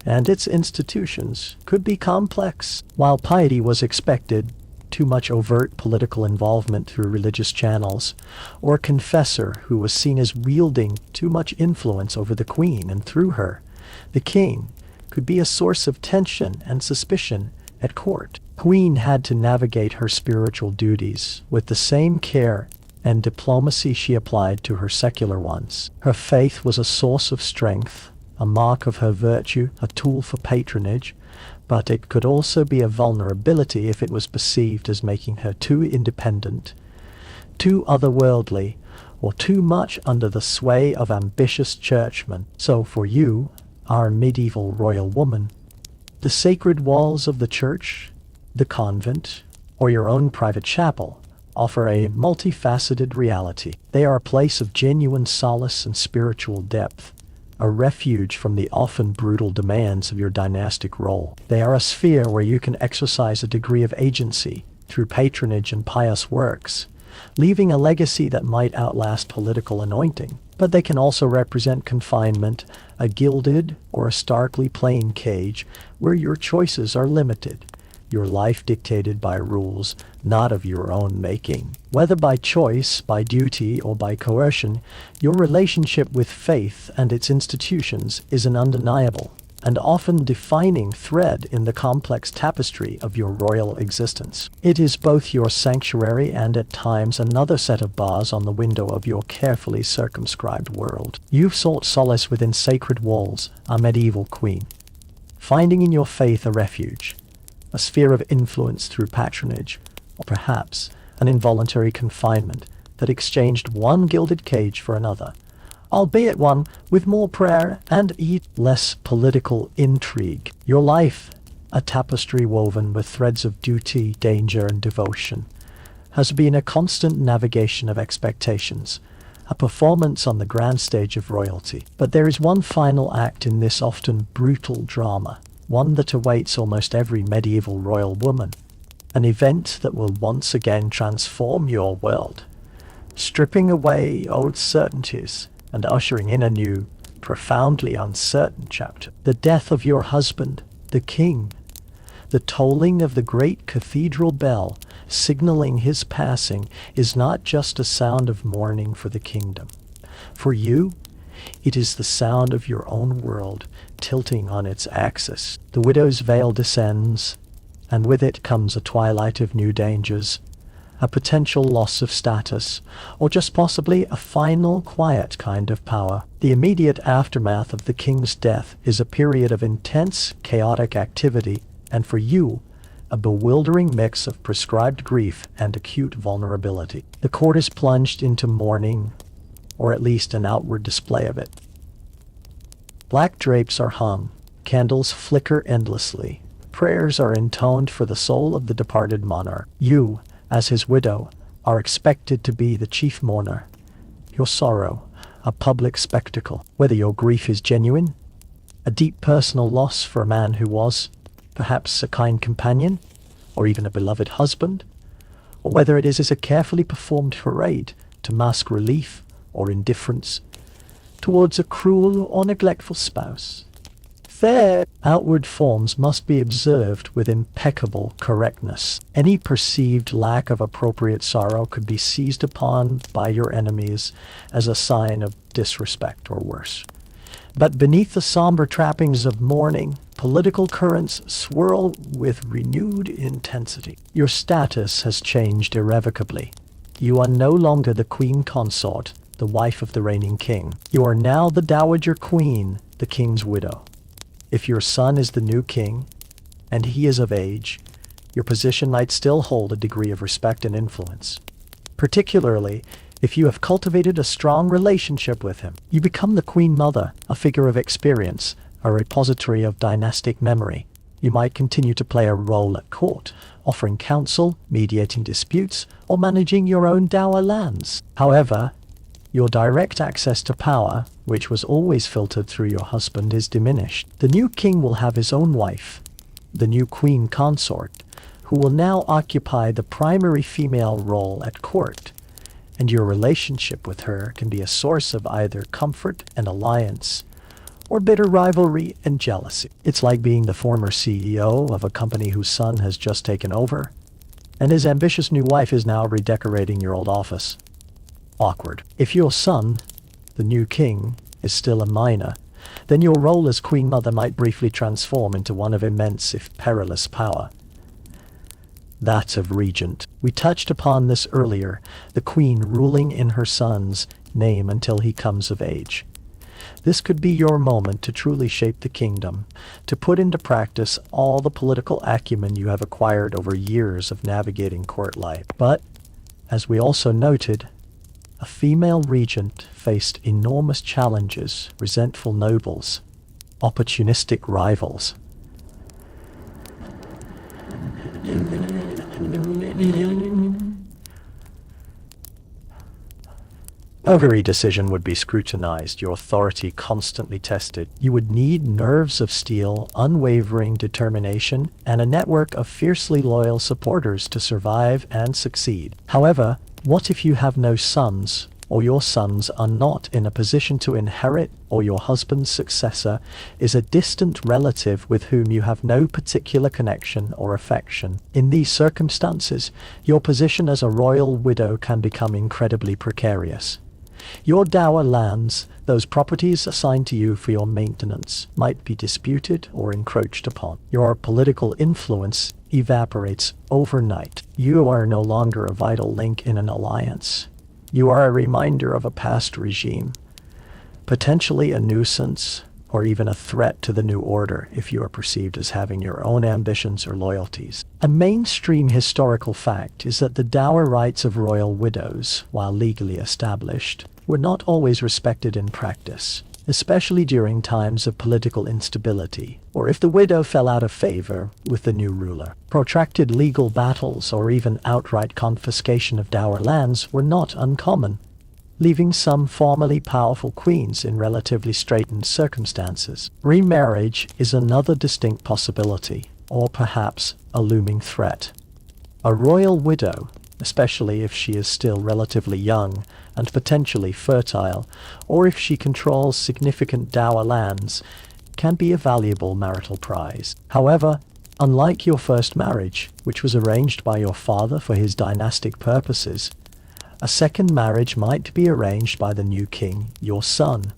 and its institutions could be complex. While piety was expected, too much overt political involvement through religious channels, or a confessor who was seen as wielding too much influence over the queen and through her, the king, could be a source of tension and suspicion at court. Queen had to navigate her spiritual duties with the same care and diplomacy she applied to her secular ones. Her faith was a source of strength, a mark of her virtue, a tool for patronage, but it could also be a vulnerability if it was perceived as making her too independent, too otherworldly, or too much under the sway of ambitious churchmen. So for you, our medieval royal woman, the sacred walls of the church, the convent, or your own private chapel offer a multifaceted reality. They are a place of genuine solace and spiritual depth, a refuge from the often brutal demands of your dynastic role. They are a sphere where you can exercise a degree of agency through patronage and pious works, leaving a legacy that might outlast political anointing. But they can also represent confinement, a gilded or a starkly plain cage where your choices are limited, your life dictated by rules not of your own making. Whether by choice, by duty, or by coercion, your relationship with faith and its institutions is an undeniable and often defining thread in the complex tapestry of your royal existence. It is both your sanctuary and at times another set of bars on the window of your carefully circumscribed world. You've sought solace within sacred walls, a medieval queen, finding in your faith a refuge, a sphere of influence through patronage, or perhaps an involuntary confinement that exchanged one gilded cage for another, albeit one with more prayer and less political intrigue. Your life, a tapestry woven with threads of duty, danger, and devotion, has been a constant navigation of expectations, a performance on the grand stage of royalty. But there is one final act in this often brutal drama, one that awaits almost every medieval royal woman, an event that will once again transform your world, stripping away old certainties and ushering in a new, profoundly uncertain chapter. The death of your husband, the king, the tolling of the great cathedral bell signaling his passing, is not just a sound of mourning for the kingdom. For you, it is the sound of your own world tilting on its axis. The widow's veil descends, and with it comes a twilight of new dangers, a potential loss of status, or just possibly a final quiet kind of power. The immediate aftermath of the king's death is a period of intense, chaotic activity, and for you, a bewildering mix of prescribed grief and acute vulnerability. The court is plunged into mourning, or at least an outward display of it. Black drapes are hung, candles flicker endlessly, prayers are intoned for the soul of the departed monarch. You, as his widow, are expected to be the chief mourner, your sorrow a public spectacle. Whether your grief is genuine, a deep personal loss for a man who was, perhaps, a kind companion, or even a beloved husband, or whether it is a carefully performed parade to mask relief or indifference towards a cruel or neglectful spouse. Their outward forms must be observed with impeccable correctness. Any perceived lack of appropriate sorrow could be seized upon by your enemies as a sign of disrespect or worse. But beneath the somber trappings of mourning, political currents swirl with renewed intensity. Your status has changed irrevocably. You are no longer the queen consort, the wife of the reigning king. You are now the dowager queen, the king's widow. If your son is the new king, and he is of age, your position might still hold a degree of respect and influence. Particularly, if you have cultivated a strong relationship with him, you become the queen mother, a figure of experience, a repository of dynastic memory. You might continue to play a role at court, offering counsel, mediating disputes, or managing your own dower lands. However, your direct access to power, which was always filtered through your husband, is diminished. The new king will have his own wife, the new queen consort, who will now occupy the primary female role at court, and your relationship with her can be a source of either comfort and alliance, or bitter rivalry and jealousy. It's like being the former CEO of a company whose son has just taken over, and his ambitious new wife is now redecorating your old office. Awkward. If your son, the new king, is still a minor, then your role as queen mother might briefly transform into one of immense, if perilous, power. That of regent. We touched upon this earlier, the queen ruling in her son's name until he comes of age. This could be your moment to truly shape the kingdom, to put into practice all the political acumen you have acquired over years of navigating court life. But, as we also noted, a female regent faced enormous challenges, resentful nobles, opportunistic rivals. Every decision would be scrutinized, your authority constantly tested. You would need nerves of steel, unwavering determination, and a network of fiercely loyal supporters to survive and succeed. However, what if you have no sons, or your sons are not in a position to inherit, or your husband's successor is a distant relative with whom you have no particular connection or affection? In these circumstances, your position as a royal widow can become incredibly precarious. Your dower lands, those properties assigned to you for your maintenance, might be disputed or encroached upon. Your political influence evaporates overnight. You are no longer a vital link in an alliance. You are a reminder of a past regime, potentially a nuisance, or even a threat to the new order if you are perceived as having your own ambitions or loyalties. A mainstream historical fact is that the dower rights of royal widows, while legally established, were not always respected in practice, especially during times of political instability, or if the widow fell out of favor with the new ruler. Protracted legal battles or even outright confiscation of dower lands were not uncommon, leaving some formerly powerful queens in relatively straitened circumstances. Remarriage is another distinct possibility, or perhaps a looming threat. A royal widow, especially if she is still relatively young and potentially fertile, or if she controls significant dower lands, can be a valuable marital prize. However, unlike your first marriage, which was arranged by your father for his dynastic purposes, a second marriage might be arranged by the new king, your son,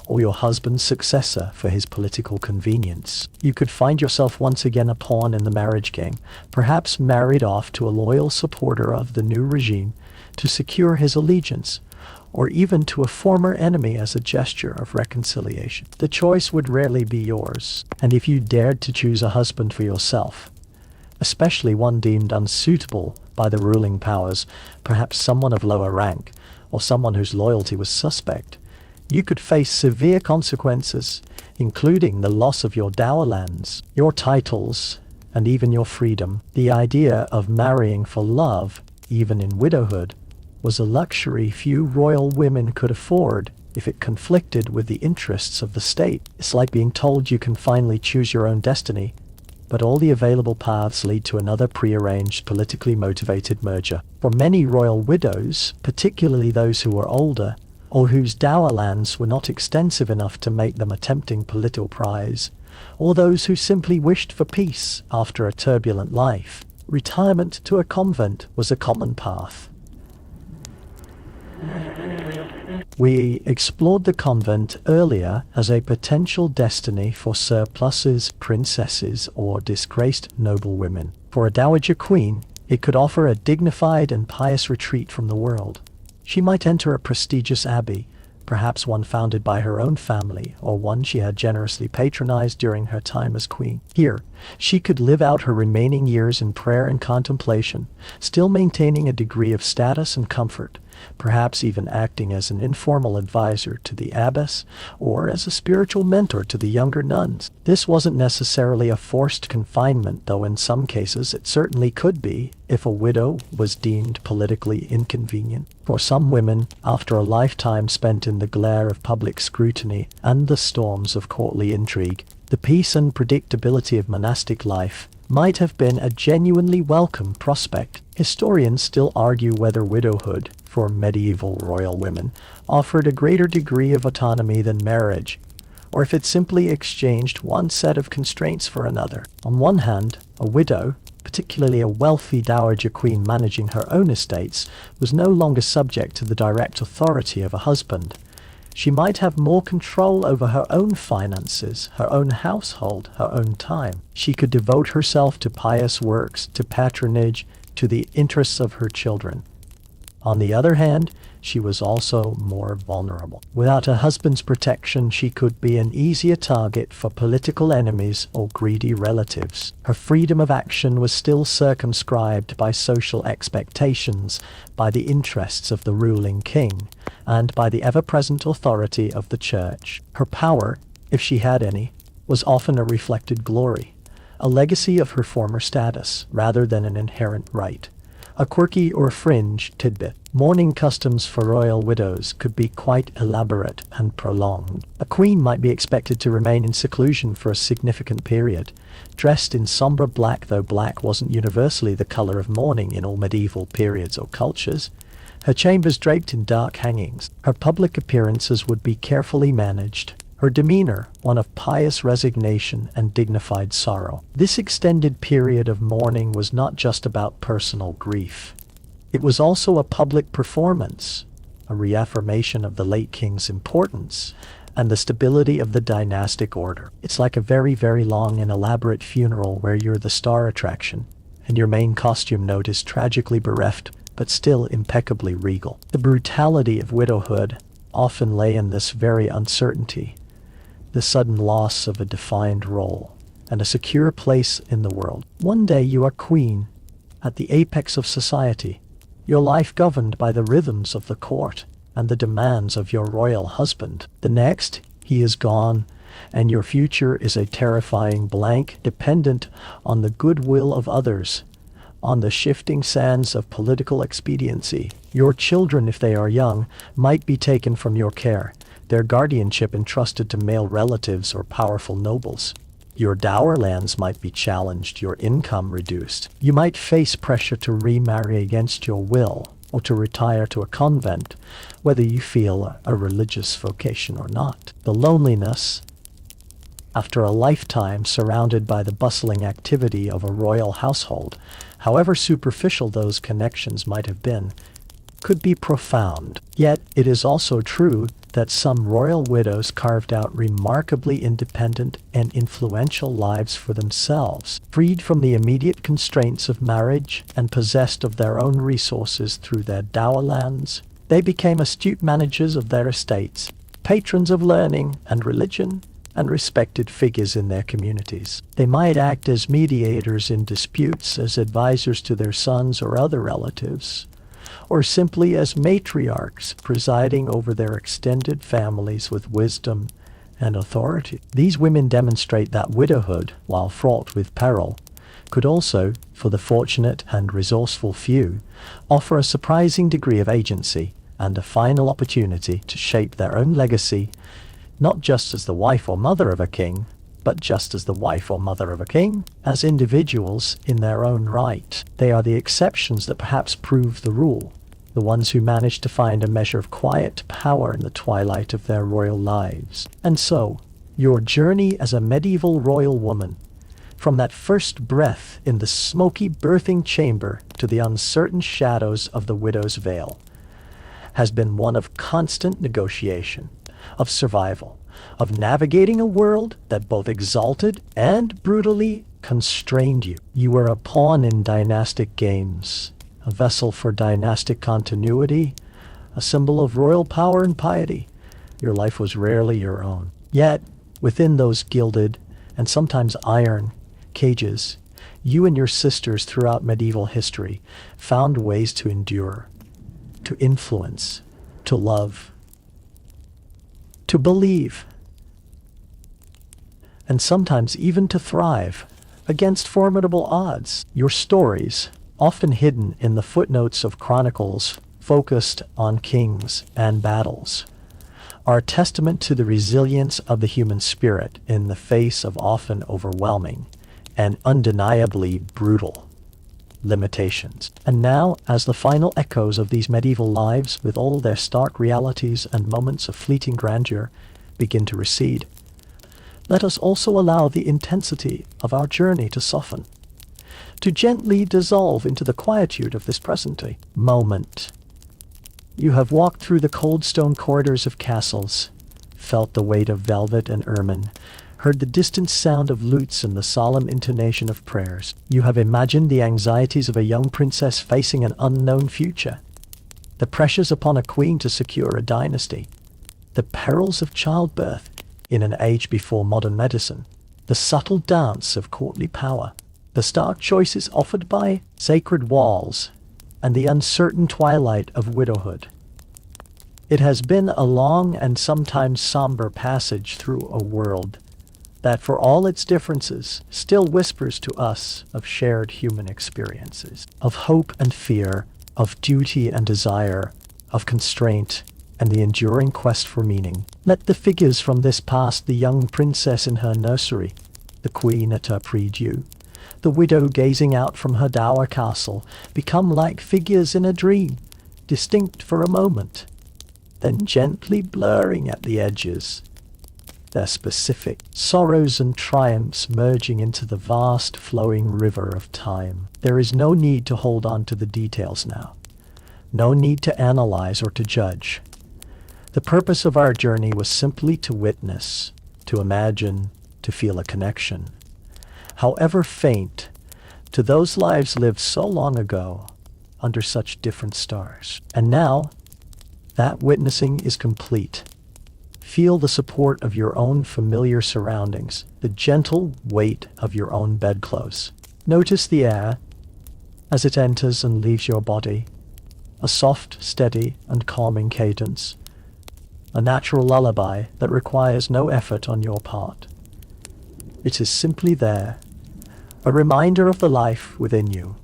or your husband's successor for his political convenience. You could find yourself once again a pawn in the marriage game, perhaps married off to a loyal supporter of the new regime to secure his allegiance, or even to a former enemy as a gesture of reconciliation. The choice would rarely be yours, and if you dared to choose a husband for yourself, especially one deemed unsuitable by the ruling powers, perhaps someone of lower rank, or someone whose loyalty was suspect, you could face severe consequences, including the loss of your dower lands, your titles, and even your freedom. The idea of marrying for love, even in widowhood, was a luxury few royal women could afford if it conflicted with the interests of the state. It's like being told you can finally choose your own destiny, but all the available paths lead to another prearranged, politically motivated merger. For many royal widows, particularly those who were older, or whose dower lands were not extensive enough to make them a tempting political prize, or those who simply wished for peace after a turbulent life, retirement to a convent was a common path. We explored the convent earlier as a potential destiny for surpluses, princesses, or disgraced noblewomen. For a dowager queen, it could offer a dignified and pious retreat from the world. She might enter a prestigious abbey, perhaps one founded by her own family, or one she had generously patronized during her time as queen. Here, she could live out her remaining years in prayer and contemplation, still maintaining a degree of status and comfort, perhaps even acting as an informal advisor to the abbess or as a spiritual mentor to the younger nuns. This wasn't necessarily a forced confinement, though in some cases it certainly could be if a widow was deemed politically inconvenient. For some women, after a lifetime spent in the glare of public scrutiny and the storms of courtly intrigue, The peace and predictability of monastic life might have been a genuinely welcome prospect. Historians still argue whether widowhood, for medieval royal women, offered a greater degree of autonomy than marriage, or if it simply exchanged one set of constraints for another. On one hand, a widow, particularly a wealthy dowager queen managing her own estates, was no longer subject to the direct authority of a husband. She might have more control over her own finances, her own household, her own time. She could devote herself to pious works, to patronage, to the interests of her children. On the other hand, she was also more vulnerable. Without a husband's protection, she could be an easier target for political enemies or greedy relatives. Her freedom of action was still circumscribed by social expectations, by the interests of the ruling king, and by the ever-present authority of the church. Her power, if she had any, was often a reflected glory, a legacy of her former status, rather than an inherent right. A quirky or fringe tidbit. Mourning customs for royal widows could be quite elaborate and prolonged. A queen might be expected to remain in seclusion for a significant period, dressed in somber black, though black wasn't universally the color of mourning in all medieval periods or cultures. Her chambers draped in dark hangings. Her public appearances would be carefully managed. Her demeanor, one of pious resignation and dignified sorrow. This extended period of mourning was not just about personal grief. It was also a public performance, a reaffirmation of the late king's importance and the stability of the dynastic order. It's like a very, very long and elaborate funeral where you're the star attraction, and your main costume note is tragically bereft, but still impeccably regal. The brutality of widowhood often lay in this very uncertainty, the sudden loss of a defined role and a secure place in the world. One day you are queen, at the apex of society, your life governed by the rhythms of the court and the demands of your royal husband. The next, he is gone, and your future is a terrifying blank, dependent on the goodwill of others, on the shifting sands of political expediency. Your children, if they are young, might be taken from your care, their guardianship entrusted to male relatives or powerful nobles. Your dower lands might be challenged, your income reduced. You might face pressure to remarry against your will, or to retire to a convent, whether you feel a religious vocation or not. The loneliness, after a lifetime surrounded by the bustling activity of a royal household, however superficial those connections might have been, could be profound. Yet it is also true that some royal widows carved out remarkably independent and influential lives for themselves, freed from the immediate constraints of marriage and possessed of their own resources through their dower lands. They became astute managers of their estates, patrons of learning and religion, and respected figures in their communities. They might act as mediators in disputes, as advisors to their sons or other relatives, or simply as matriarchs presiding over their extended families with wisdom and authority. These women demonstrate that widowhood, while fraught with peril, could also, for the fortunate and resourceful few, offer a surprising degree of agency and a final opportunity to shape their own legacy, not just as the wife or mother of a king, but just as the wife or mother of a king, as individuals in their own right. They are the exceptions that perhaps prove the rule, the ones who manage to find a measure of quiet power in the twilight of their royal lives. And so, your journey as a medieval royal woman, from that first breath in the smoky birthing chamber to the uncertain shadows of the widow's veil, has been one of constant negotiation, of survival, of navigating a world that both exalted and brutally constrained you. You were a pawn in dynastic games, a vessel for dynastic continuity, a symbol of royal power and piety. Your life was rarely your own. Yet, within those gilded and sometimes iron cages, you and your sisters throughout medieval history found ways to endure, to influence, to love, to believe, and sometimes even to thrive against formidable odds. Your stories, often hidden in the footnotes of chronicles focused on kings and battles, are a testament to the resilience of the human spirit in the face of often overwhelming and undeniably brutal limitations. And now, as the final echoes of these medieval lives, with all their stark realities and moments of fleeting grandeur, begin to recede, let us also allow the intensity of our journey to soften, to gently dissolve into the quietude of this present-day moment. You have walked through the cold stone corridors of castles, felt the weight of velvet and ermine, heard the distant sound of lutes and the solemn intonation of prayers. You have imagined the anxieties of a young princess facing an unknown future, the pressures upon a queen to secure a dynasty, the perils of childbirth in an age before modern medicine, the subtle dance of courtly power, the stark choices offered by sacred walls, and the uncertain twilight of widowhood. It has been a long and sometimes somber passage through a world that, for all its differences, still whispers to us of shared human experiences, of hope and fear, of duty and desire, of constraint and the enduring quest for meaning. Let the figures from this past, the young princess in her nursery, the queen at her prie-dieu, the widow gazing out from her dower castle, become like figures in a dream, distinct for a moment, then gently blurring at the edges, their specific sorrows and triumphs merging into the vast flowing river of time. There is no need to hold on to the details now, no need to analyze or to judge. The purpose of our journey was simply to witness, to imagine, to feel a connection, however faint, to those lives lived so long ago under such different stars. And now, that witnessing is complete. Feel the support of your own familiar surroundings, the gentle weight of your own bedclothes. Notice the air as it enters and leaves your body, a soft, steady, and calming cadence, a natural lullaby that requires no effort on your part. It is simply there, a reminder of the life within you,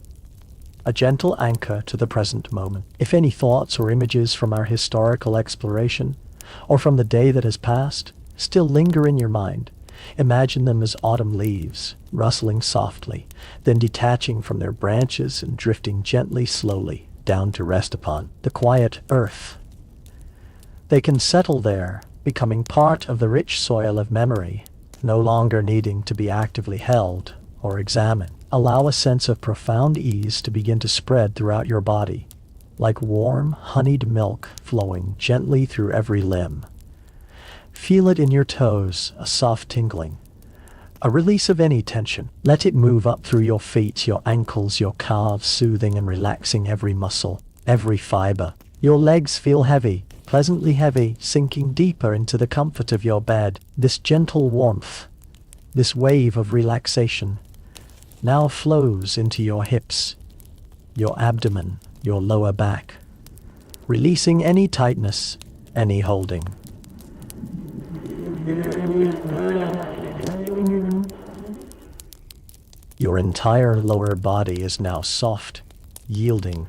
a gentle anchor to the present moment. If any thoughts or images from our historical exploration, or from the day that has passed, still linger in your mind, imagine them as autumn leaves, rustling softly, then detaching from their branches and drifting gently, slowly, down to rest upon the quiet earth. They can settle there, becoming part of the rich soil of memory, no longer needing to be actively held or examined. Allow a sense of profound ease to begin to spread throughout your body, like warm, honeyed milk flowing gently through every limb. Feel it in your toes, a soft tingling, a release of any tension. Let it move up through your feet, your ankles, your calves, soothing and relaxing every muscle, every fiber. Your legs feel heavy, pleasantly heavy, sinking deeper into the comfort of your bed. This gentle warmth, this wave of relaxation, now flows into your hips, your abdomen, your lower back, releasing any tightness, any holding. Your entire lower body is now soft, yielding,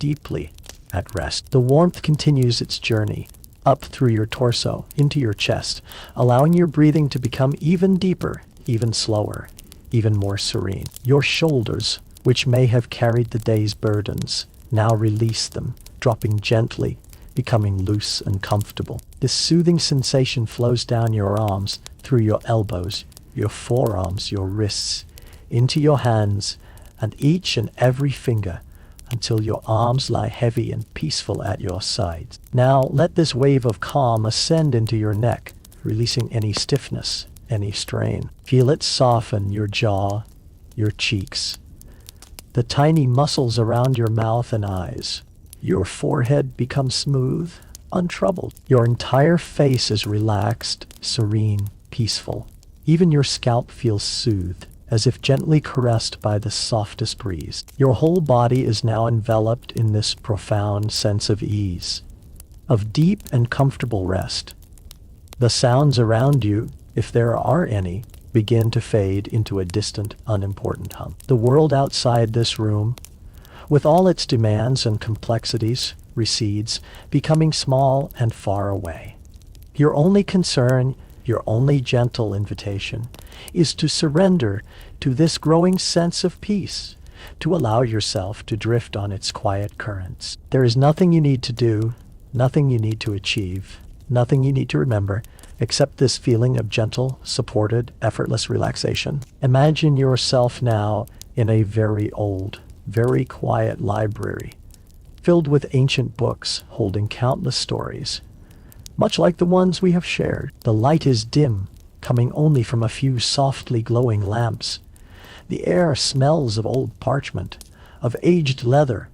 deeply at rest. The warmth continues its journey up through your torso, into your chest, allowing your breathing to become even deeper, even slower, even more serene. Your shoulders, which may have carried the day's burdens, now release them, dropping gently, becoming loose and comfortable. This soothing sensation flows down your arms, through your elbows, your forearms, your wrists, into your hands, and each and every finger, until your arms lie heavy and peaceful at your sides. Now let this wave of calm ascend into your neck, releasing any stiffness, any strain. Feel it soften your jaw, your cheeks, the tiny muscles around your mouth and eyes. Your forehead becomes smooth, untroubled. Your entire face is relaxed, serene, peaceful. Even your scalp feels soothed, as if gently caressed by the softest breeze. Your whole body is now enveloped in this profound sense of ease, of deep and comfortable rest. The sounds around you, if there are any, begin to fade into a distant, unimportant hum. The world outside this room, with all its demands and complexities, recedes, becoming small and far away. Your only concern, your only gentle invitation, is to surrender to this growing sense of peace, to allow yourself to drift on its quiet currents. There is nothing you need to do, nothing you need to achieve, nothing you need to remember, except this feeling of gentle, supported, effortless relaxation. Imagine yourself now in a very old, very quiet library, filled with ancient books holding countless stories, much like the ones we have shared. The light is dim, coming only from a few softly glowing lamps. The air smells of old parchment, of aged leather,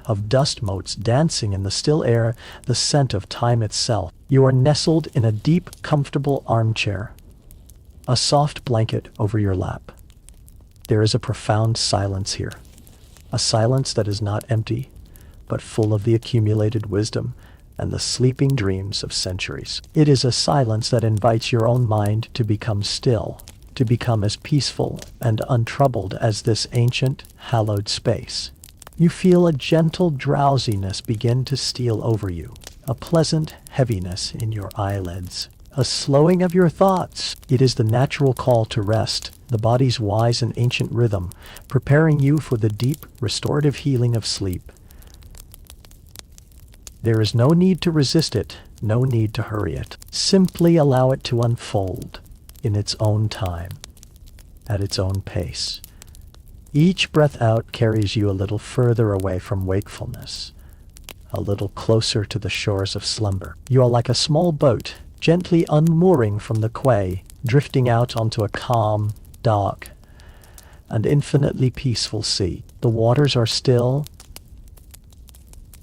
of dust motes dancing in the still air, the scent of time itself. You are nestled in a deep, comfortable armchair, a soft blanket over your lap. There is a profound silence here, a silence that is not empty, but full of the accumulated wisdom and the sleeping dreams of centuries. It is a silence that invites your own mind to become still, to become as peaceful and untroubled as this ancient, hallowed space. You feel a gentle drowsiness begin to steal over you, a pleasant heaviness in your eyelids, a slowing of your thoughts. It is the natural call to rest, the body's wise and ancient rhythm, preparing you for the deep, restorative healing of sleep. There is no need to resist it, no need to hurry it. Simply allow it to unfold in its own time, at its own pace. Each breath out carries you a little further away from wakefulness, a little closer to the shores of slumber. You are like a small boat, gently unmooring from the quay, drifting out onto a calm, dark, and infinitely peaceful sea. The waters are still,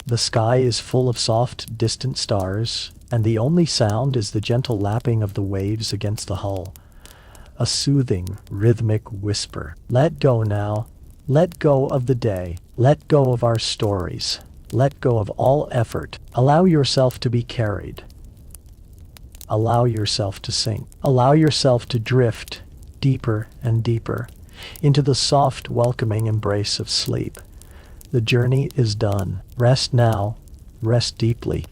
the sky is full of soft, distant stars, and the only sound is the gentle lapping of the waves against the hull. A soothing, rhythmic whisper. Let go now. Let go of the day. Let go of our stories. Let go of all effort. Allow yourself to be carried. Allow yourself to sink. Allow yourself to drift deeper and deeper into the soft, welcoming embrace of sleep. The journey is done. Rest now. Rest deeply.